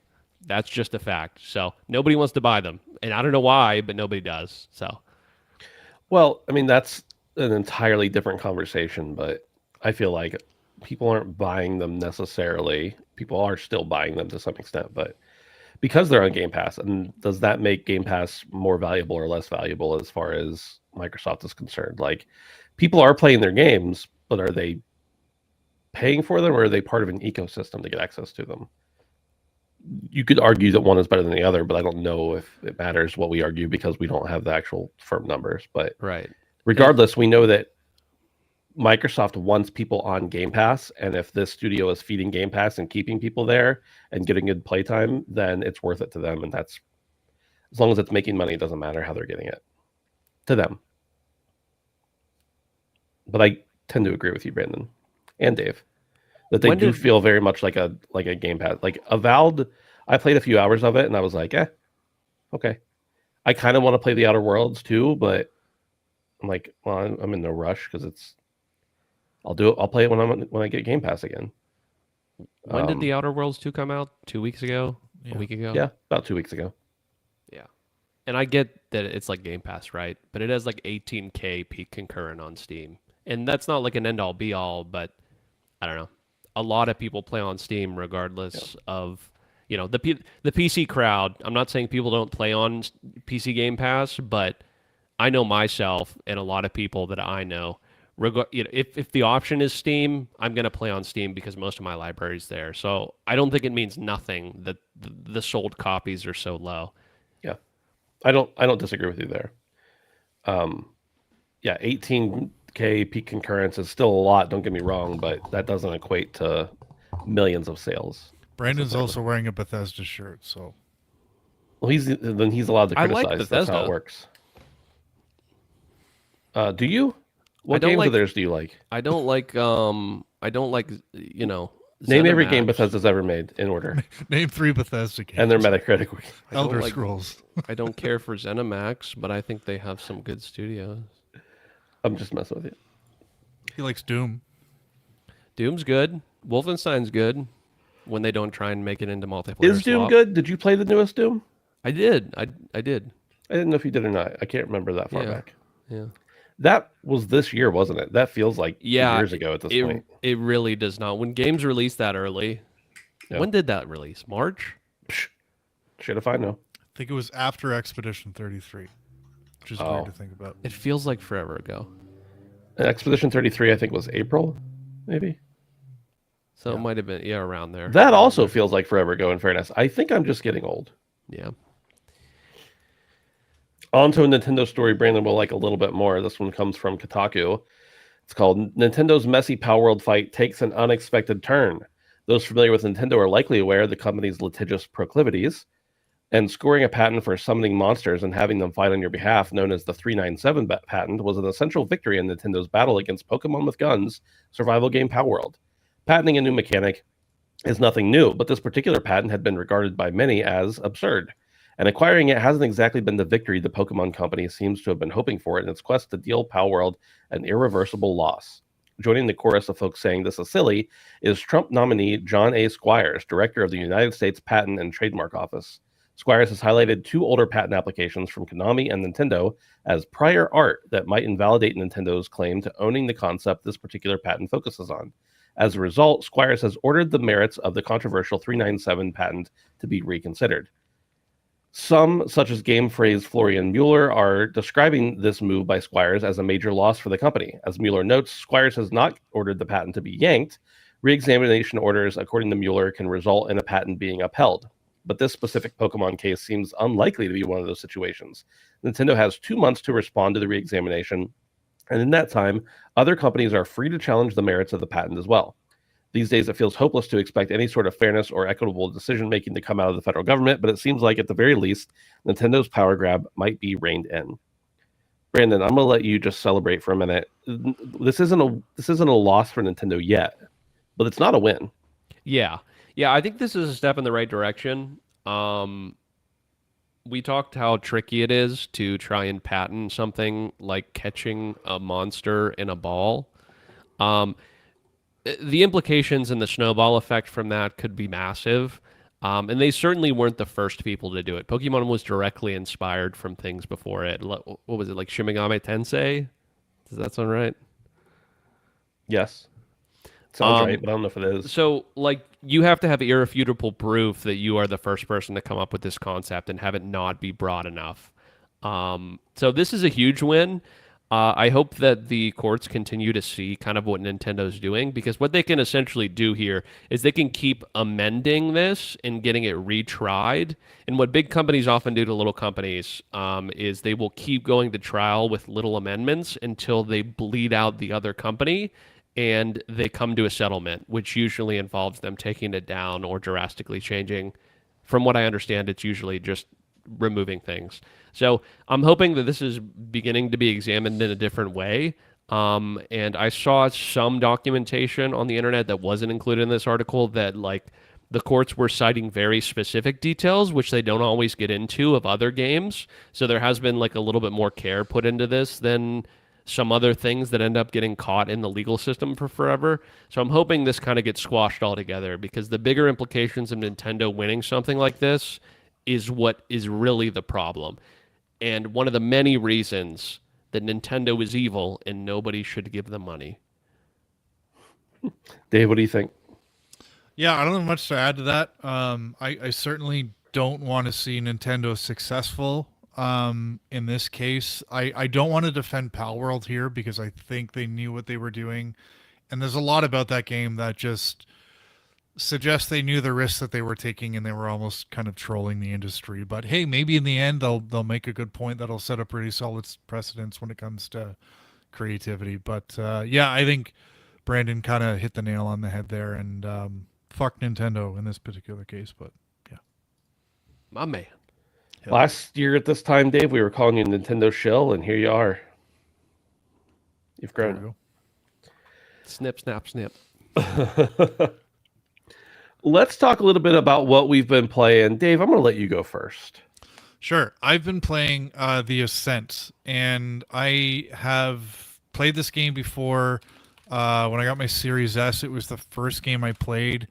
S3: That's just a fact. So nobody wants to buy them, and I don't know why, but nobody does. So,
S1: well, I mean, that's an entirely different conversation, but I feel like people aren't buying them necessarily. People are still buying them to some extent, but because they're on Game Pass, and does that make Game Pass more valuable or less valuable as far as Microsoft is concerned? Like, people are playing their games, but are they paying for them, or are they part of an ecosystem to get access to them? You could argue that one is better than the other, but I don't know if it matters what we argue, because we don't have the actual firm numbers. But
S3: right.
S1: Regardless, we know that Microsoft wants people on Game Pass, and if this studio is feeding Game Pass and keeping people there and getting good playtime, then it's worth it to them. And that's, as long as it's making money, it doesn't matter how they're getting it to them. But I tend to agree with you, Brandon and Dave, that they do feel very much like a Game Pass. Like Avowed, I played a few hours of it and I was like, okay. I kind of want to play the Outer Worlds too, but I'm like, well, I'm in no rush, because I'll do it. I'll play it when I get Game Pass again.
S3: When did the Outer Worlds 2 come out? 2 weeks ago?
S2: Yeah.
S3: A week ago?
S1: Yeah, about 2 weeks ago.
S3: Yeah. And I get that it's like Game Pass, right? But it has like 18K peak concurrent on Steam. And that's not like an end-all be-all, but I don't know. A lot of people play on Steam regardless of, the PC crowd. I'm not saying people don't play on PC Game Pass, but I know myself and a lot of people that I know, if the option is Steam, I'm going to play on Steam because most of my library is there. So I don't think it means nothing that the sold copies are so low.
S1: Yeah, I don't disagree with you there. 18K peak concurrence is still a lot. Don't get me wrong, but that doesn't equate to millions of sales.
S2: Brandon's also wearing a Bethesda shirt, so.
S1: Well, he's allowed to
S3: I
S1: criticize.
S3: like
S1: That's
S3: Bethesda.
S1: how it works. Do you? What games of theirs do you like?
S3: I don't like.
S1: Name every
S3: ZeniMax.
S1: game Bethesda's ever made in order.
S2: Name 3 Bethesda games.
S1: And their Metacritic.
S2: Elder
S3: like-
S2: Scrolls.
S3: I don't care for ZeniMax, but I think they have some good studios.
S1: I'm just messing with you.
S2: He likes Doom.
S3: Doom's good. Wolfenstein's good when they don't try and make it into multiplayer.
S1: Is Doom good? Did you play the newest Doom?
S3: I did. I did.
S1: I didn't know if you did or not. I can't remember that far back.
S3: Yeah.
S1: That was this year, wasn't it? That feels like 2 years ago at this point.
S3: It really does not. When games release that early,
S1: Yeah.
S3: when did that release? March?
S1: Shit if I know.
S2: I think it was after Expedition 33, which is weird to think about.
S3: It feels like forever ago.
S1: Expedition 33, I think, was April, maybe.
S3: So it might have been, around there.
S1: That also feels like forever ago, in fairness. I think I'm just getting old.
S3: Yeah.
S1: On to a Nintendo story Brandon will like a little bit more. This one comes from Kotaku. It's called Nintendo's Messy Palworld Fight Takes an Unexpected Turn. Those familiar with Nintendo are likely aware of the company's litigious proclivities, and scoring a patent for summoning monsters and having them fight on your behalf, known as the 397 patent, was an essential victory in Nintendo's battle against Pokemon with Guns survival game Palworld. Patenting a new mechanic is nothing new, but this particular patent had been regarded by many as absurd, and acquiring it hasn't exactly been the victory the Pokemon company seems to have been hoping for in its quest to deal Palworld an irreversible loss. Joining the chorus of folks saying this is silly is Trump nominee John A. Squires, director of the United States Patent and Trademark Office. Squires has highlighted 2 older patent applications from Konami and Nintendo as prior art that might invalidate Nintendo's claim to owning the concept this particular patent focuses on. As a result, Squires has ordered the merits of the controversial 397 patent to be reconsidered. Some, such as game phrase Florian Mueller, are describing this move by Squires as a major loss for the company. As Mueller notes, Squires has not ordered the patent to be yanked. Re-examination orders, according to Mueller, can result in a patent being upheld. But this specific Pokemon case seems unlikely to be one of those situations. Nintendo has 2 months to respond to the re-examination, and in that time, other companies are free to challenge the merits of the patent as well. These days, it feels hopeless to expect any sort of fairness or equitable decision-making to come out of the federal government, but it seems like, at the very least, Nintendo's power grab might be reined in. Brandon, I'm going to let you just celebrate for a minute. This isn't a loss for Nintendo yet, but it's not a win.
S3: Yeah. I think this is a step in the right direction. We talked how tricky it is to try and patent something like catching a monster in a ball. The implications and the snowball effect from that could be massive. And they certainly weren't the first people to do it. Pokemon was directly inspired from things before it. What was it, like Shin Megami Tensei? Does that sound right?
S1: Yes. Sounds right, but I don't know if it is.
S3: So, like, you have to have irrefutable proof that you are the first person to come up with this concept and have it not be broad enough. So this is a huge win. I hope that the courts continue to see kind of what Nintendo's doing, because what they can essentially do here is they can keep amending this and getting it retried. And what big companies often do to little companies is they will keep going to trial with little amendments until they bleed out the other company and they come to a settlement, which usually involves them taking it down or drastically changing. From what I understand, it's usually just removing things. So I'm hoping that this is beginning to be examined in a different way. And I saw some documentation on the internet that wasn't included in this article that, like, the courts were citing very specific details, which they don't always get into, of other games. So there has been, like, a little bit more care put into this than some other things that end up getting caught in the legal system for forever. So I'm hoping this kind of gets squashed altogether, because the bigger implications of Nintendo winning something like this is what is really the problem. And one of the many reasons that Nintendo is evil and nobody should give them money.
S1: Dave, what do you think?
S2: Yeah, I don't have much to add to that. I certainly don't want to see Nintendo successful in this case. I don't want to defend Palworld here, because I think they knew what they were doing. And there's a lot about that game that just suggests they knew the risks that they were taking, and they were almost kind of trolling the industry. But hey, maybe in the end they'll make a good point that'll set a pretty solid precedence when it comes to creativity. But yeah, I think Brandon kind of hit the nail on the head there, and fuck Nintendo in this particular case. But yeah,
S3: My man.
S2: Yep.
S1: Last year at this time, Dave, we were calling you Nintendo shill, and here you are. You've
S2: there we
S1: grown.
S2: go.
S3: Snip, snap, snip.
S1: Let's talk a little bit about what we've been playing. Dave, I'm going to let you go first.
S2: Sure. I've been playing The Ascent, and I have played this game before. When I got my Series S, it was the first game I played,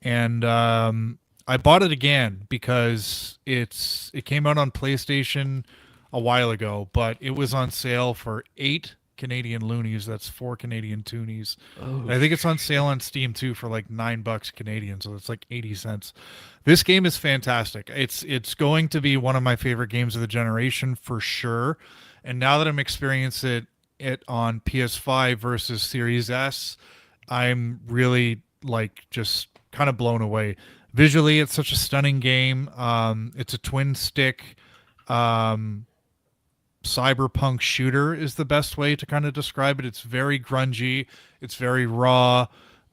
S2: and I bought it again because it came out on PlayStation a while ago, but it was on sale for 8 Canadian loonies. That's 4 Canadian toonies. And I think it's on sale on Steam too for like $9 Canadian, so it's like 80 cents. This game is fantastic. It's going to be one of my favorite games of the generation for sure. And now that I'm experiencing it on PS5 versus Series S, I'm really like just kind of blown away. Visually, it's such a stunning game. It's a twin stick cyberpunk shooter is the best way to kind of describe it. It's very grungy. It's very raw.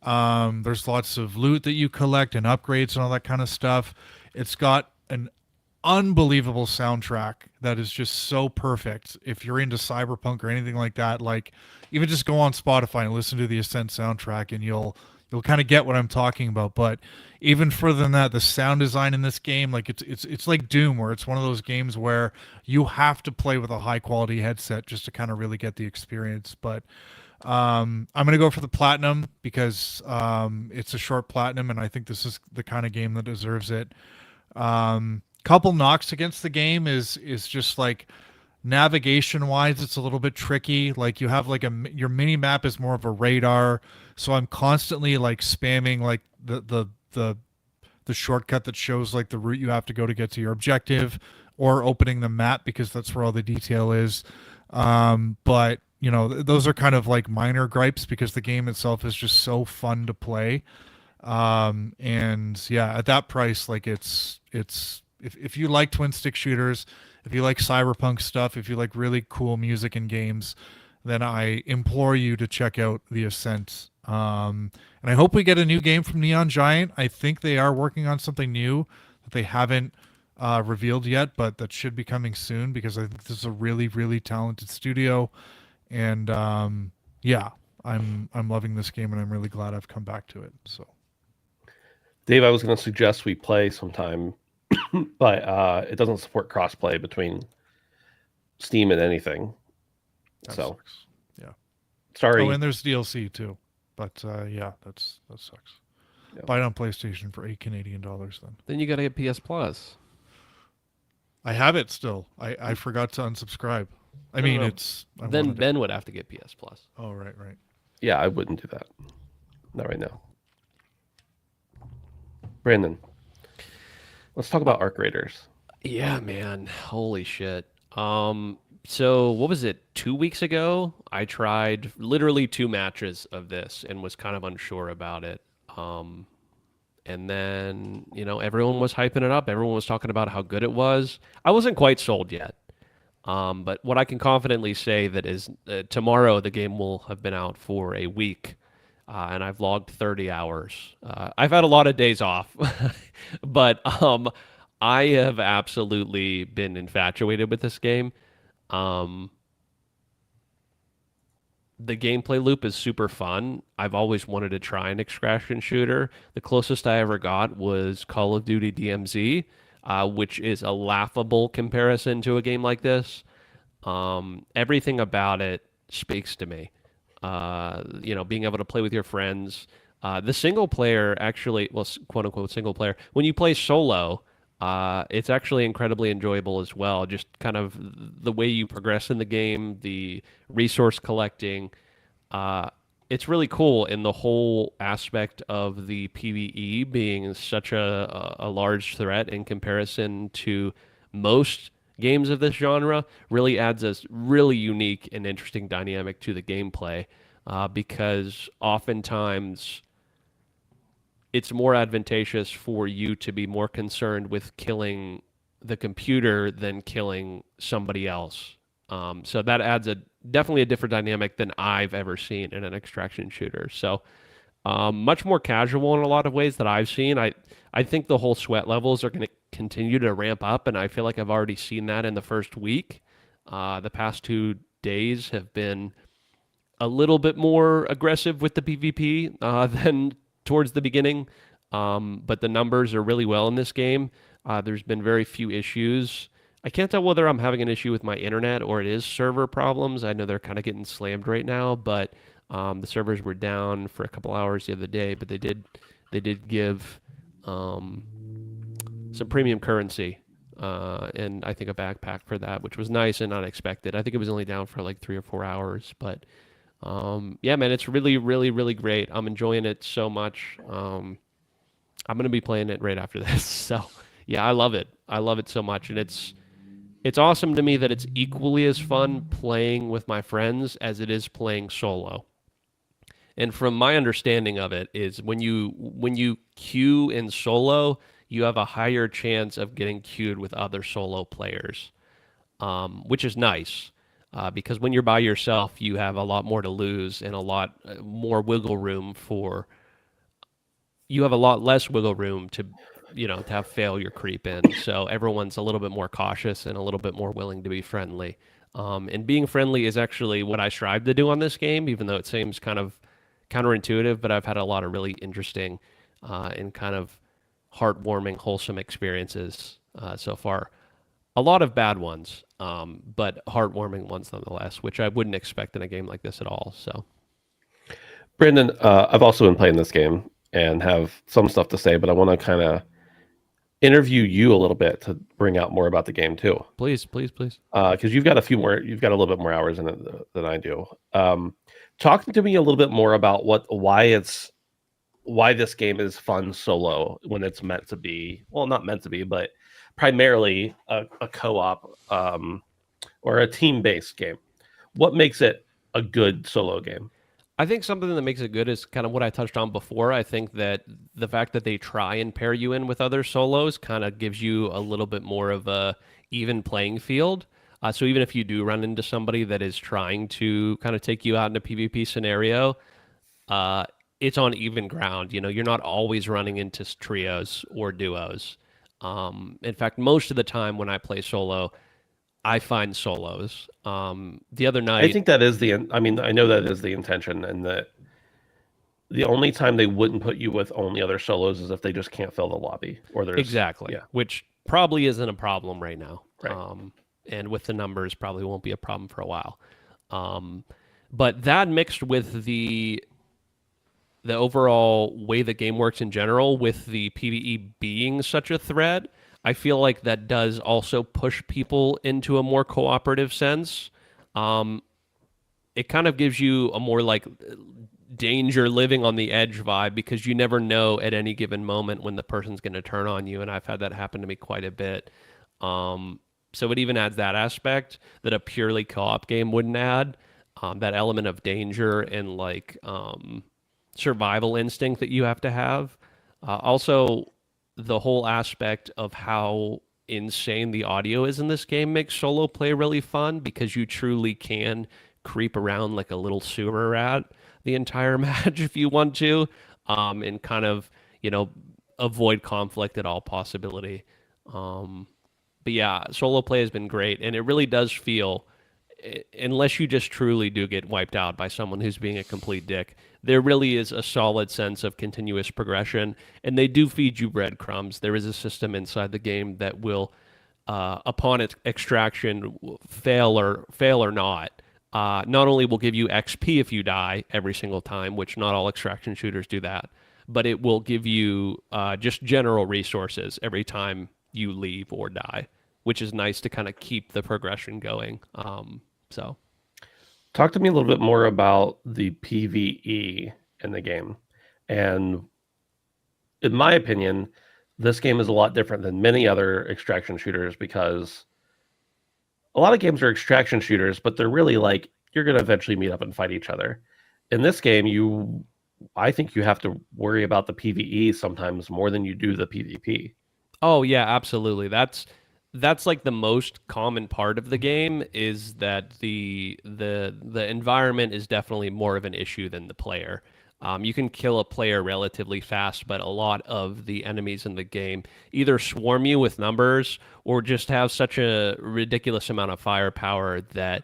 S2: There's lots of loot that you collect and upgrades and all that kind of stuff. It's got an unbelievable soundtrack that is just so perfect. If you're into cyberpunk or anything like that, like even just go on Spotify and listen to the Ascent soundtrack and you'll kind of get what I'm talking about. But even further than that, the sound design in this game, like it's like Doom, where it's one of those games where you have to play with a high quality headset just to kind of really get the experience. But I'm gonna go for the platinum because it's a short platinum, and I think this is the kind of game that deserves it. Couple knocks against the game is just like navigation wise, it's a little bit tricky. Like you have like your mini map is more of a radar, so I'm constantly like spamming like the shortcut that shows like the route you have to go to get to your objective, or opening the map because that's where all the detail is. But you know, those are kind of like minor gripes because the game itself is just so fun to play. And yeah, at that price, like it's if you like twin stick shooters, if you like cyberpunk stuff, if you like really cool music and games, then I implore you to check out The Ascent. And I hope we get a new game from Neon Giant. I think they are working on something new that they haven't revealed yet, but that should be coming soon because I think this is a really, really talented studio. And yeah, I'm loving this game, and I'm really glad I've come back to it. So,
S1: Dave, I was going to suggest we play sometime, but it doesn't support crossplay between Steam and anything.
S2: that
S1: So,
S2: sucks. Yeah.
S1: sorry.
S2: Oh, and there's DLC too. But yeah, that sucks.
S1: Yep.
S2: Buy it on PlayStation for $8 Canadian then.
S3: Then you got to get PS Plus.
S2: I have it still. I forgot to unsubscribe. I mean,
S3: no.
S2: it's... I
S3: Then
S2: wanted it.
S3: Ben would have to get PS Plus.
S2: Oh, right.
S1: Yeah, I wouldn't do that. Not right now. Brandon, let's talk about Arc Raiders.
S3: Yeah, man. Holy shit. So what was it? 2 weeks ago, I tried literally 2 matches of this and was kind of unsure about it. And then, you know, everyone was hyping it up. Everyone was talking about how good it was. I wasn't quite sold yet. But what I can confidently say that is tomorrow the game will have been out for a week. And I've logged 30 hours. I've had a lot of days off, but I have absolutely been infatuated with this game. The gameplay loop is super fun. I've always wanted to try an extraction shooter. The closest I ever got was Call of Duty DMZ, which is a laughable comparison to a game like this. Everything about it speaks to me. You know, being able to play with your friends. The single player actually, well, quote unquote single player, when you play solo, it's actually incredibly enjoyable as well. Just kind of the way you progress in the game, the resource collecting. It's really cool in the whole aspect of the PvE being such a large threat in comparison to most games of this genre. Really adds a really unique and interesting dynamic to the gameplay because oftentimes it's more advantageous for you to be more concerned with killing the computer than killing somebody else. So that adds definitely a different dynamic than I've ever seen in an extraction shooter. So much more casual in a lot of ways that I've seen. I think the whole sweat levels are going to continue to ramp up, and I feel like I've already seen that in the first week. The past 2 days have been a little bit more aggressive with the PvP than towards the beginning, but the numbers are really well in this game. There's been very few issues. I can't tell whether I'm having an issue with my internet or it is server problems. I know they're kind of getting slammed right now, but the servers were down for a couple hours the other day, but they did give um, some premium currency, and I think a backpack for that, which was nice and unexpected. I think it was only down for like 3 or 4 hours, but yeah, man, it's really, really, really great. I'm enjoying it so much. I'm gonna be playing it right after this. So yeah, I love it. I love it so much, and it's awesome to me that it's equally as fun playing with my friends as it is playing solo. And from my understanding of it is when you queue in solo, you have a higher chance of getting queued with other solo players, which is nice. Because when you're by yourself, you have a lot more to lose and a lot more wiggle room for. You have a lot less wiggle room to have failure creep in. So everyone's a little bit more cautious and a little bit more willing to be friendly. And being friendly is actually what I strive to do on this game, even though it seems kind of counterintuitive. But I've had a lot of really interesting and kind of heartwarming, wholesome experiences so far. A lot of bad ones, but heartwarming ones nonetheless, which I wouldn't expect in a game like this at all. So,
S1: Brandon, I've also been playing this game and have some stuff to say, but I want to kind of interview you a little bit to bring out more about the game too.
S3: please, please, please.
S1: Because you've got a little bit more hours in it than I do. Talk to me a little bit more about why this game is fun solo when it's meant to be, well, not meant to be, but primarily a co-op or a team-based game. What makes it a good solo game?
S3: I think something that makes it good is kind of what I touched on before. I think that the fact that they try and pair you in with other solos kind of gives you a little bit more of a even playing field. So even if you do run into somebody that is trying to kind of take you out in a PvP scenario, uh, it's on even ground. You're not always running into trios or duos. In fact, most of the time when I play solo, I find solos. The other
S1: I
S3: night,
S1: think that is I mean, I know that is the intention, and that the only time they wouldn't put you with only other solos is if they just can't fill the lobby or there's
S3: exactly,
S1: yeah,
S3: which probably isn't a problem right now.
S1: right.
S3: And with the numbers, probably won't be a problem for a while. But that mixed with the overall way the game works in general, with the PvE being such a threat, I feel like that does also push people into a more cooperative sense. It kind of gives you a more like danger living on the edge vibe, because you never know at any given moment when the person's going to turn on you, and I've had that happen to me quite a bit. So it even adds that aspect that a purely co-op game wouldn't add. That element of danger and like survival instinct that you have to have. Also, the whole aspect of how insane the audio is in this game makes solo play really fun, because you truly can creep around like a little sewer rat the entire match if you want to, and kind of, avoid conflict at all possibility. But yeah, solo play has been great, and it really does feel, unless you just truly do get wiped out by someone who's being a complete dick, there really is a solid sense of continuous progression, and they do feed you breadcrumbs. There is a system inside the game that will, upon its extraction, fail or not only will give you XP if you die every single time, which not all extraction shooters do that, but it will give you just general resources every time you leave or die, which is nice to kind of keep the progression going. So,
S1: Talk to me a little bit more about the PvE in the game. And in my opinion, this game is a lot different than many other extraction shooters, because a lot of games are extraction shooters, but they're really like you're going to eventually meet up and fight each other. In this game, I think you have to worry about the PvE sometimes more than you do the PvP.
S3: oh yeah, absolutely. That's like the most common part of the game, is that the environment is definitely more of an issue than the player. You can kill a player relatively fast, but a lot of the enemies in the game either swarm you with numbers or just have such a ridiculous amount of firepower that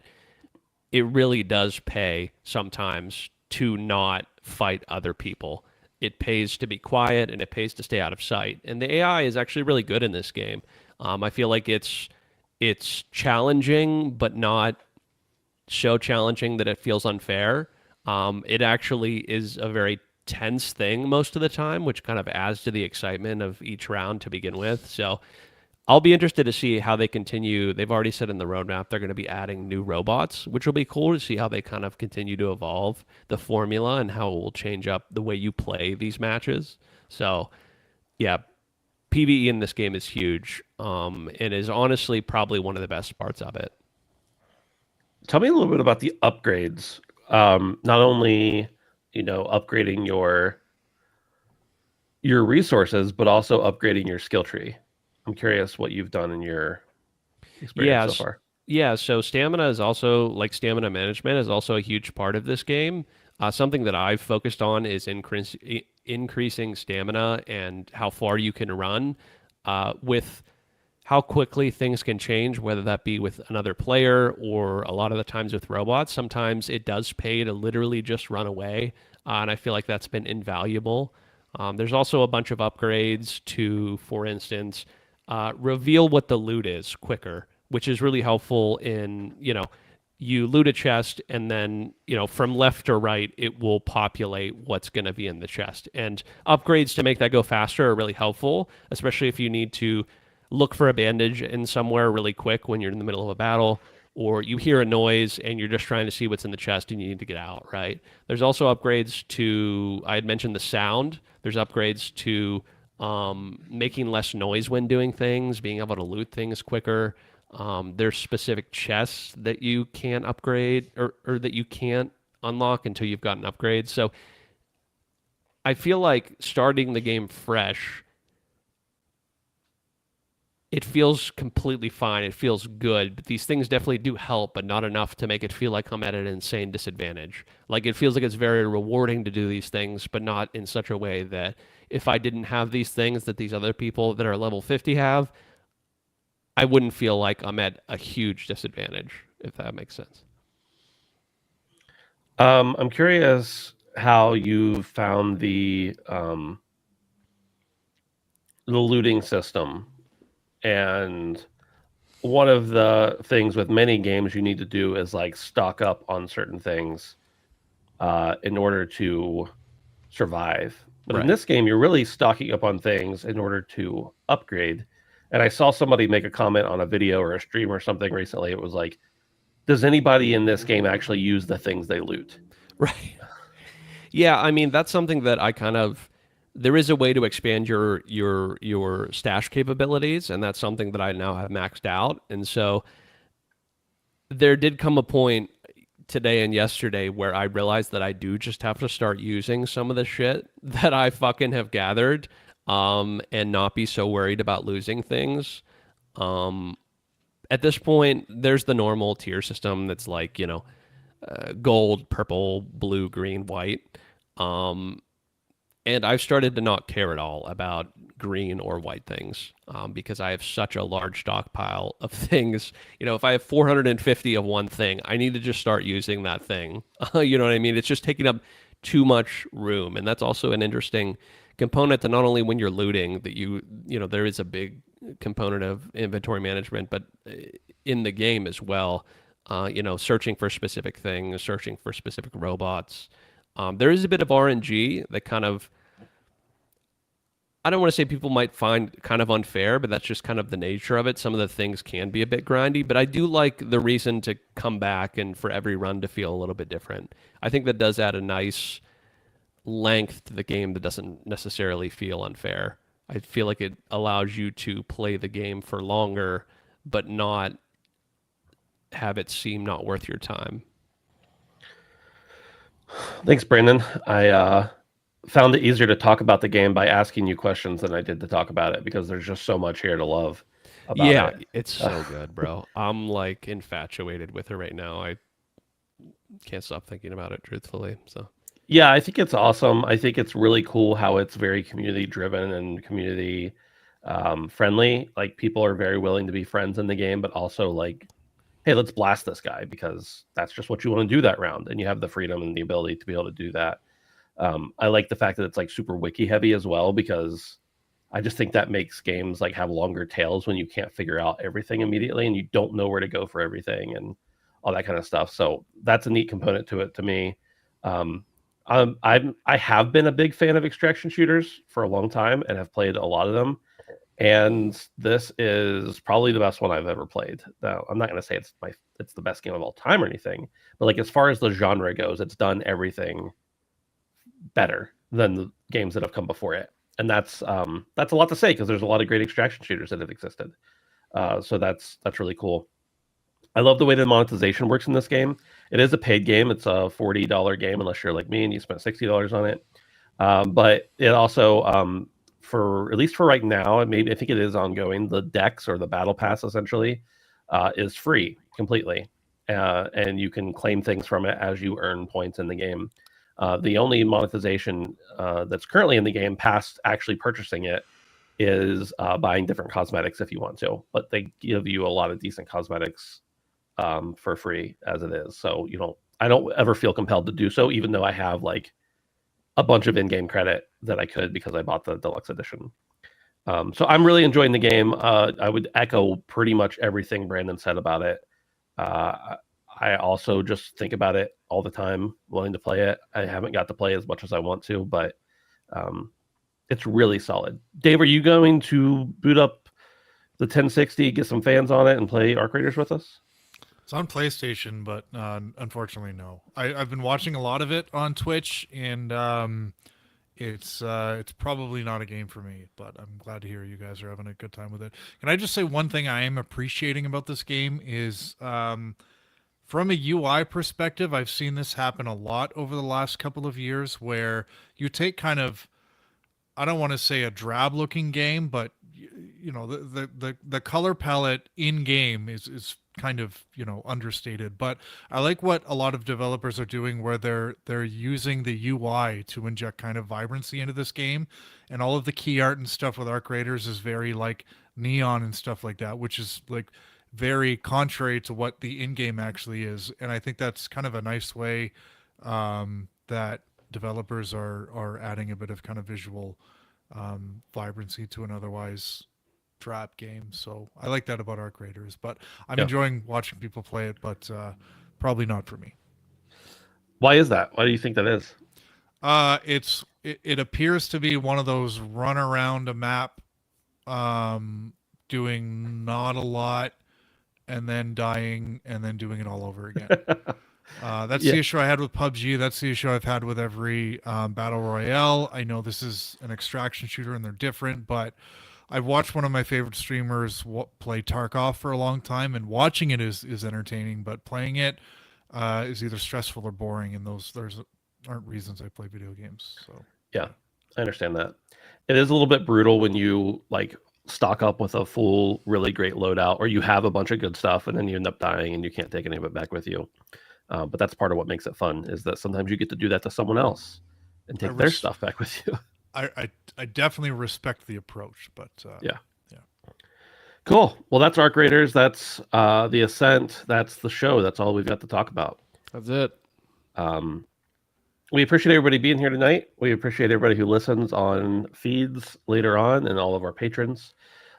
S3: it really does pay sometimes to not fight other people. It pays to be quiet, and it pays to stay out of sight. And the AI is actually really good in this game. I feel like it's it's challenging, but not so challenging that it feels unfair. It actually is a very tense thing most of the time, which kind of adds to the excitement of each round to begin with. So I'll be interested to see how they continue. They've already said in the roadmap they're going to be adding new robots, which will be cool to see how they kind of continue to evolve the formula and how it will change up the way you play these matches. So, yeah, PvE in this game is huge, and is honestly probably one of the best parts of it.
S1: Tell me a little bit about the upgrades. Not only, upgrading your resources, but also upgrading your skill tree. I'm curious what you've done in your experience so
S3: Yes.
S1: far.
S3: Yeah, so stamina is also like stamina management is also a huge part of this game. Something that I've focused on is increasing stamina and how far you can run with how quickly things can change, whether that be with another player or a lot of the times with robots. Sometimes it does pay to literally just run away, and I feel like that's been invaluable. There's also a bunch of upgrades to, for instance, reveal what the loot is quicker, which is really helpful in, you loot a chest and then, from left to right, it will populate what's going to be in the chest. And upgrades to make that go faster are really helpful, especially if you need to look for a bandage in somewhere really quick when you're in the middle of a battle, or you hear a noise and you're just trying to see what's in the chest and you need to get out, right? There's also upgrades to, I had mentioned the sound. There's upgrades to making less noise when doing things, being able to loot things quicker. There's specific chests that you can't upgrade or that you can't unlock until you've gotten upgrades. So I feel like starting the game fresh, it feels completely fine. It feels good. But these things definitely do help, but not enough to make it feel like I'm at an insane disadvantage. Like it feels like it's very rewarding to do these things, but not in such a way that if I didn't have these things that these other people that are level 50 have, I wouldn't feel like I'm at a huge disadvantage, if that makes sense.
S1: I'm curious how you found the looting system. And one of the things with many games you need to do is like stock up on certain things in order to survive. But in
S3: Right.
S1: this game, you're really stocking up on things in order to upgrade. And I saw somebody make a comment on a video or a stream or something recently. It was like, does anybody in this game actually use the things they loot?
S3: Right. Yeah, I mean that's something that I kind of there is a way to expand your stash capabilities, and that's something that I now have maxed out. And so there did come a point today and yesterday where I realized that I do just have to start using some of the shit that I fucking have gathered, and not be so worried about losing things. Um, at this point, there's the normal tier system that's like, gold, purple, blue, green, white. Um, and I've started to not care at all about green or white things, because I have such a large stockpile of things. If I have 450 of one thing, I need to just start using that thing. You know what I mean? It's just taking up too much room. And that's also an interesting component to not only when you're looting that there is a big component of inventory management, but in the game as well, searching for specific things, searching for specific robots. There is a bit of RNG that kind of, I don't want to say people might find kind of unfair, but that's just kind of the nature of it. Some of the things can be a bit grindy, but I do like the reason to come back and for every run to feel a little bit different. I think that does add a nice length to the game that doesn't necessarily feel unfair. I feel like it allows you to play the game for longer, but not have it seem not worth your time.
S1: Thanks, Brandon. I found it easier to talk about the game by asking you questions than I did to talk about it because there's just so much here to love about it.
S3: It's so good, bro. I'm like infatuated with it right now. I can't stop thinking about it, truthfully. So
S1: yeah, I think it's awesome. I think it's really cool how it's very community driven and community friendly. Like people are very willing to be friends in the game, but also like, hey, let's blast this guy because that's just what you want to do that round, and you have the freedom and the ability to be able to do that. I like the fact that it's like super wiki heavy as well because I just think that makes games like have longer tails when you can't figure out everything immediately and you don't know where to go for everything and all that kind of stuff. So that's a neat component to it to me. I have been a big fan of extraction shooters for a long time and have played a lot of them. And this is probably the best one I've ever played. Now, I'm not going to say it's the best game of all time or anything, but like as far as the genre goes, it's done everything better than the games that have come before it. And that's a lot to say because there's a lot of great extraction shooters that have existed. So that's really cool. I love the way the monetization works in this game. It is a paid game. It's a $40 game unless you're like me and you spent $60 on it. But it also, for at least for right now, and maybe I think it is ongoing, the Dex or the Battle Pass essentially is free completely. And you can claim things from it as you earn points in the game. The only monetization that's currently in the game past actually purchasing it is buying different cosmetics if you want to, but they give you a lot of decent cosmetics for free as it is. So I don't ever feel compelled to do so, even though I have like a bunch of in-game credit that I could because I bought the deluxe edition. So I'm really enjoying the game. I would echo pretty much everything Brandon said about it. I also just think about it all the time, wanting to play it. I haven't got to play as much as I want to, but it's really solid. Dave, are you going to boot up the 1060, get some fans on it, and play Arc Raiders with us?
S2: It's on PlayStation, but unfortunately, no. I've been watching a lot of it on Twitch, and it's probably not a game for me. But I'm glad to hear you guys are having a good time with it. Can I just say one thing I am appreciating about this game is from a UI perspective, I've seen this happen a lot over the last couple of years, where you take kind of, I don't want to say a drab looking game, but the color palette in game is kind of understated. But I like what a lot of developers are doing, where they're using the UI to inject kind of vibrancy into this game, and all of the key art and stuff with Arc Raiders is very like neon and stuff like that, which is like very contrary to what the in-game actually is. And I think that's kind of a nice way that developers are adding a bit of kind of visual vibrancy to an otherwise drab game. So I like that about Arc Raiders, but I'm enjoying watching people play it, but probably not for me.
S1: Why is that? Why do you think that is?
S2: It appears to be one of those run around a map, doing not a lot, and then dying, and then doing it all over again. That's the issue I had with PUBG. That's the issue I've had with every Battle Royale. I know this is an extraction shooter and they're different, but I've watched one of my favorite streamers play Tarkov for a long time, and watching it is entertaining, but playing it is either stressful or boring, and those aren't reasons I play video games. So
S1: yeah, I understand that. It is a little bit brutal when you like stock up with a full, really great loadout, or you have a bunch of good stuff, and then you end up dying and you can't take any of it back with you. But that's part of what makes it fun, is that sometimes you get to do that to someone else and take their stuff back with you.
S2: I definitely respect the approach, but
S1: yeah. Cool. Well, that's Arc Raiders. That's the Ascent. That's the show. That's all we've got to talk about.
S3: That's it.
S1: We appreciate everybody being here tonight. We appreciate everybody who listens on feeds later on, and all of our patrons.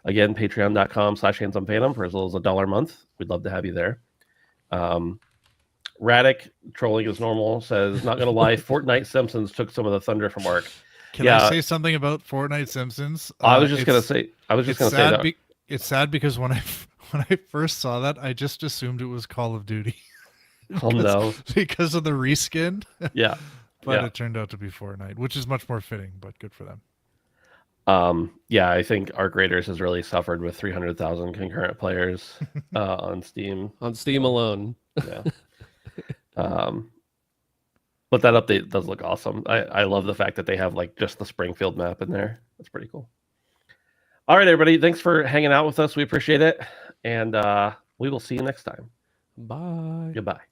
S1: Again, patreon.com/handsomephantom for as little as $1 a month. We'd love to have you there. Radic, trolling as normal, says, not going to lie, Fortnite Simpsons took some of the thunder from Arc.
S2: Can I say something about Fortnite Simpsons?
S1: I was just going to say that.
S2: It's sad because when I first saw that, I just assumed it was Call of Duty.
S1: No.
S2: Because of the reskin.
S1: Yeah.
S2: But it turned out to be Fortnite, which is much more fitting, but good for them.
S1: I think Arc Raiders has really suffered with 300,000 concurrent players on Steam.
S3: On Steam alone.
S1: Yeah. But that update does look awesome. I love the fact that they have like just the Springfield map in there. That's pretty cool. All right, everybody. Thanks for hanging out with us. We appreciate it. And we will see you next time.
S3: Bye.
S1: Goodbye.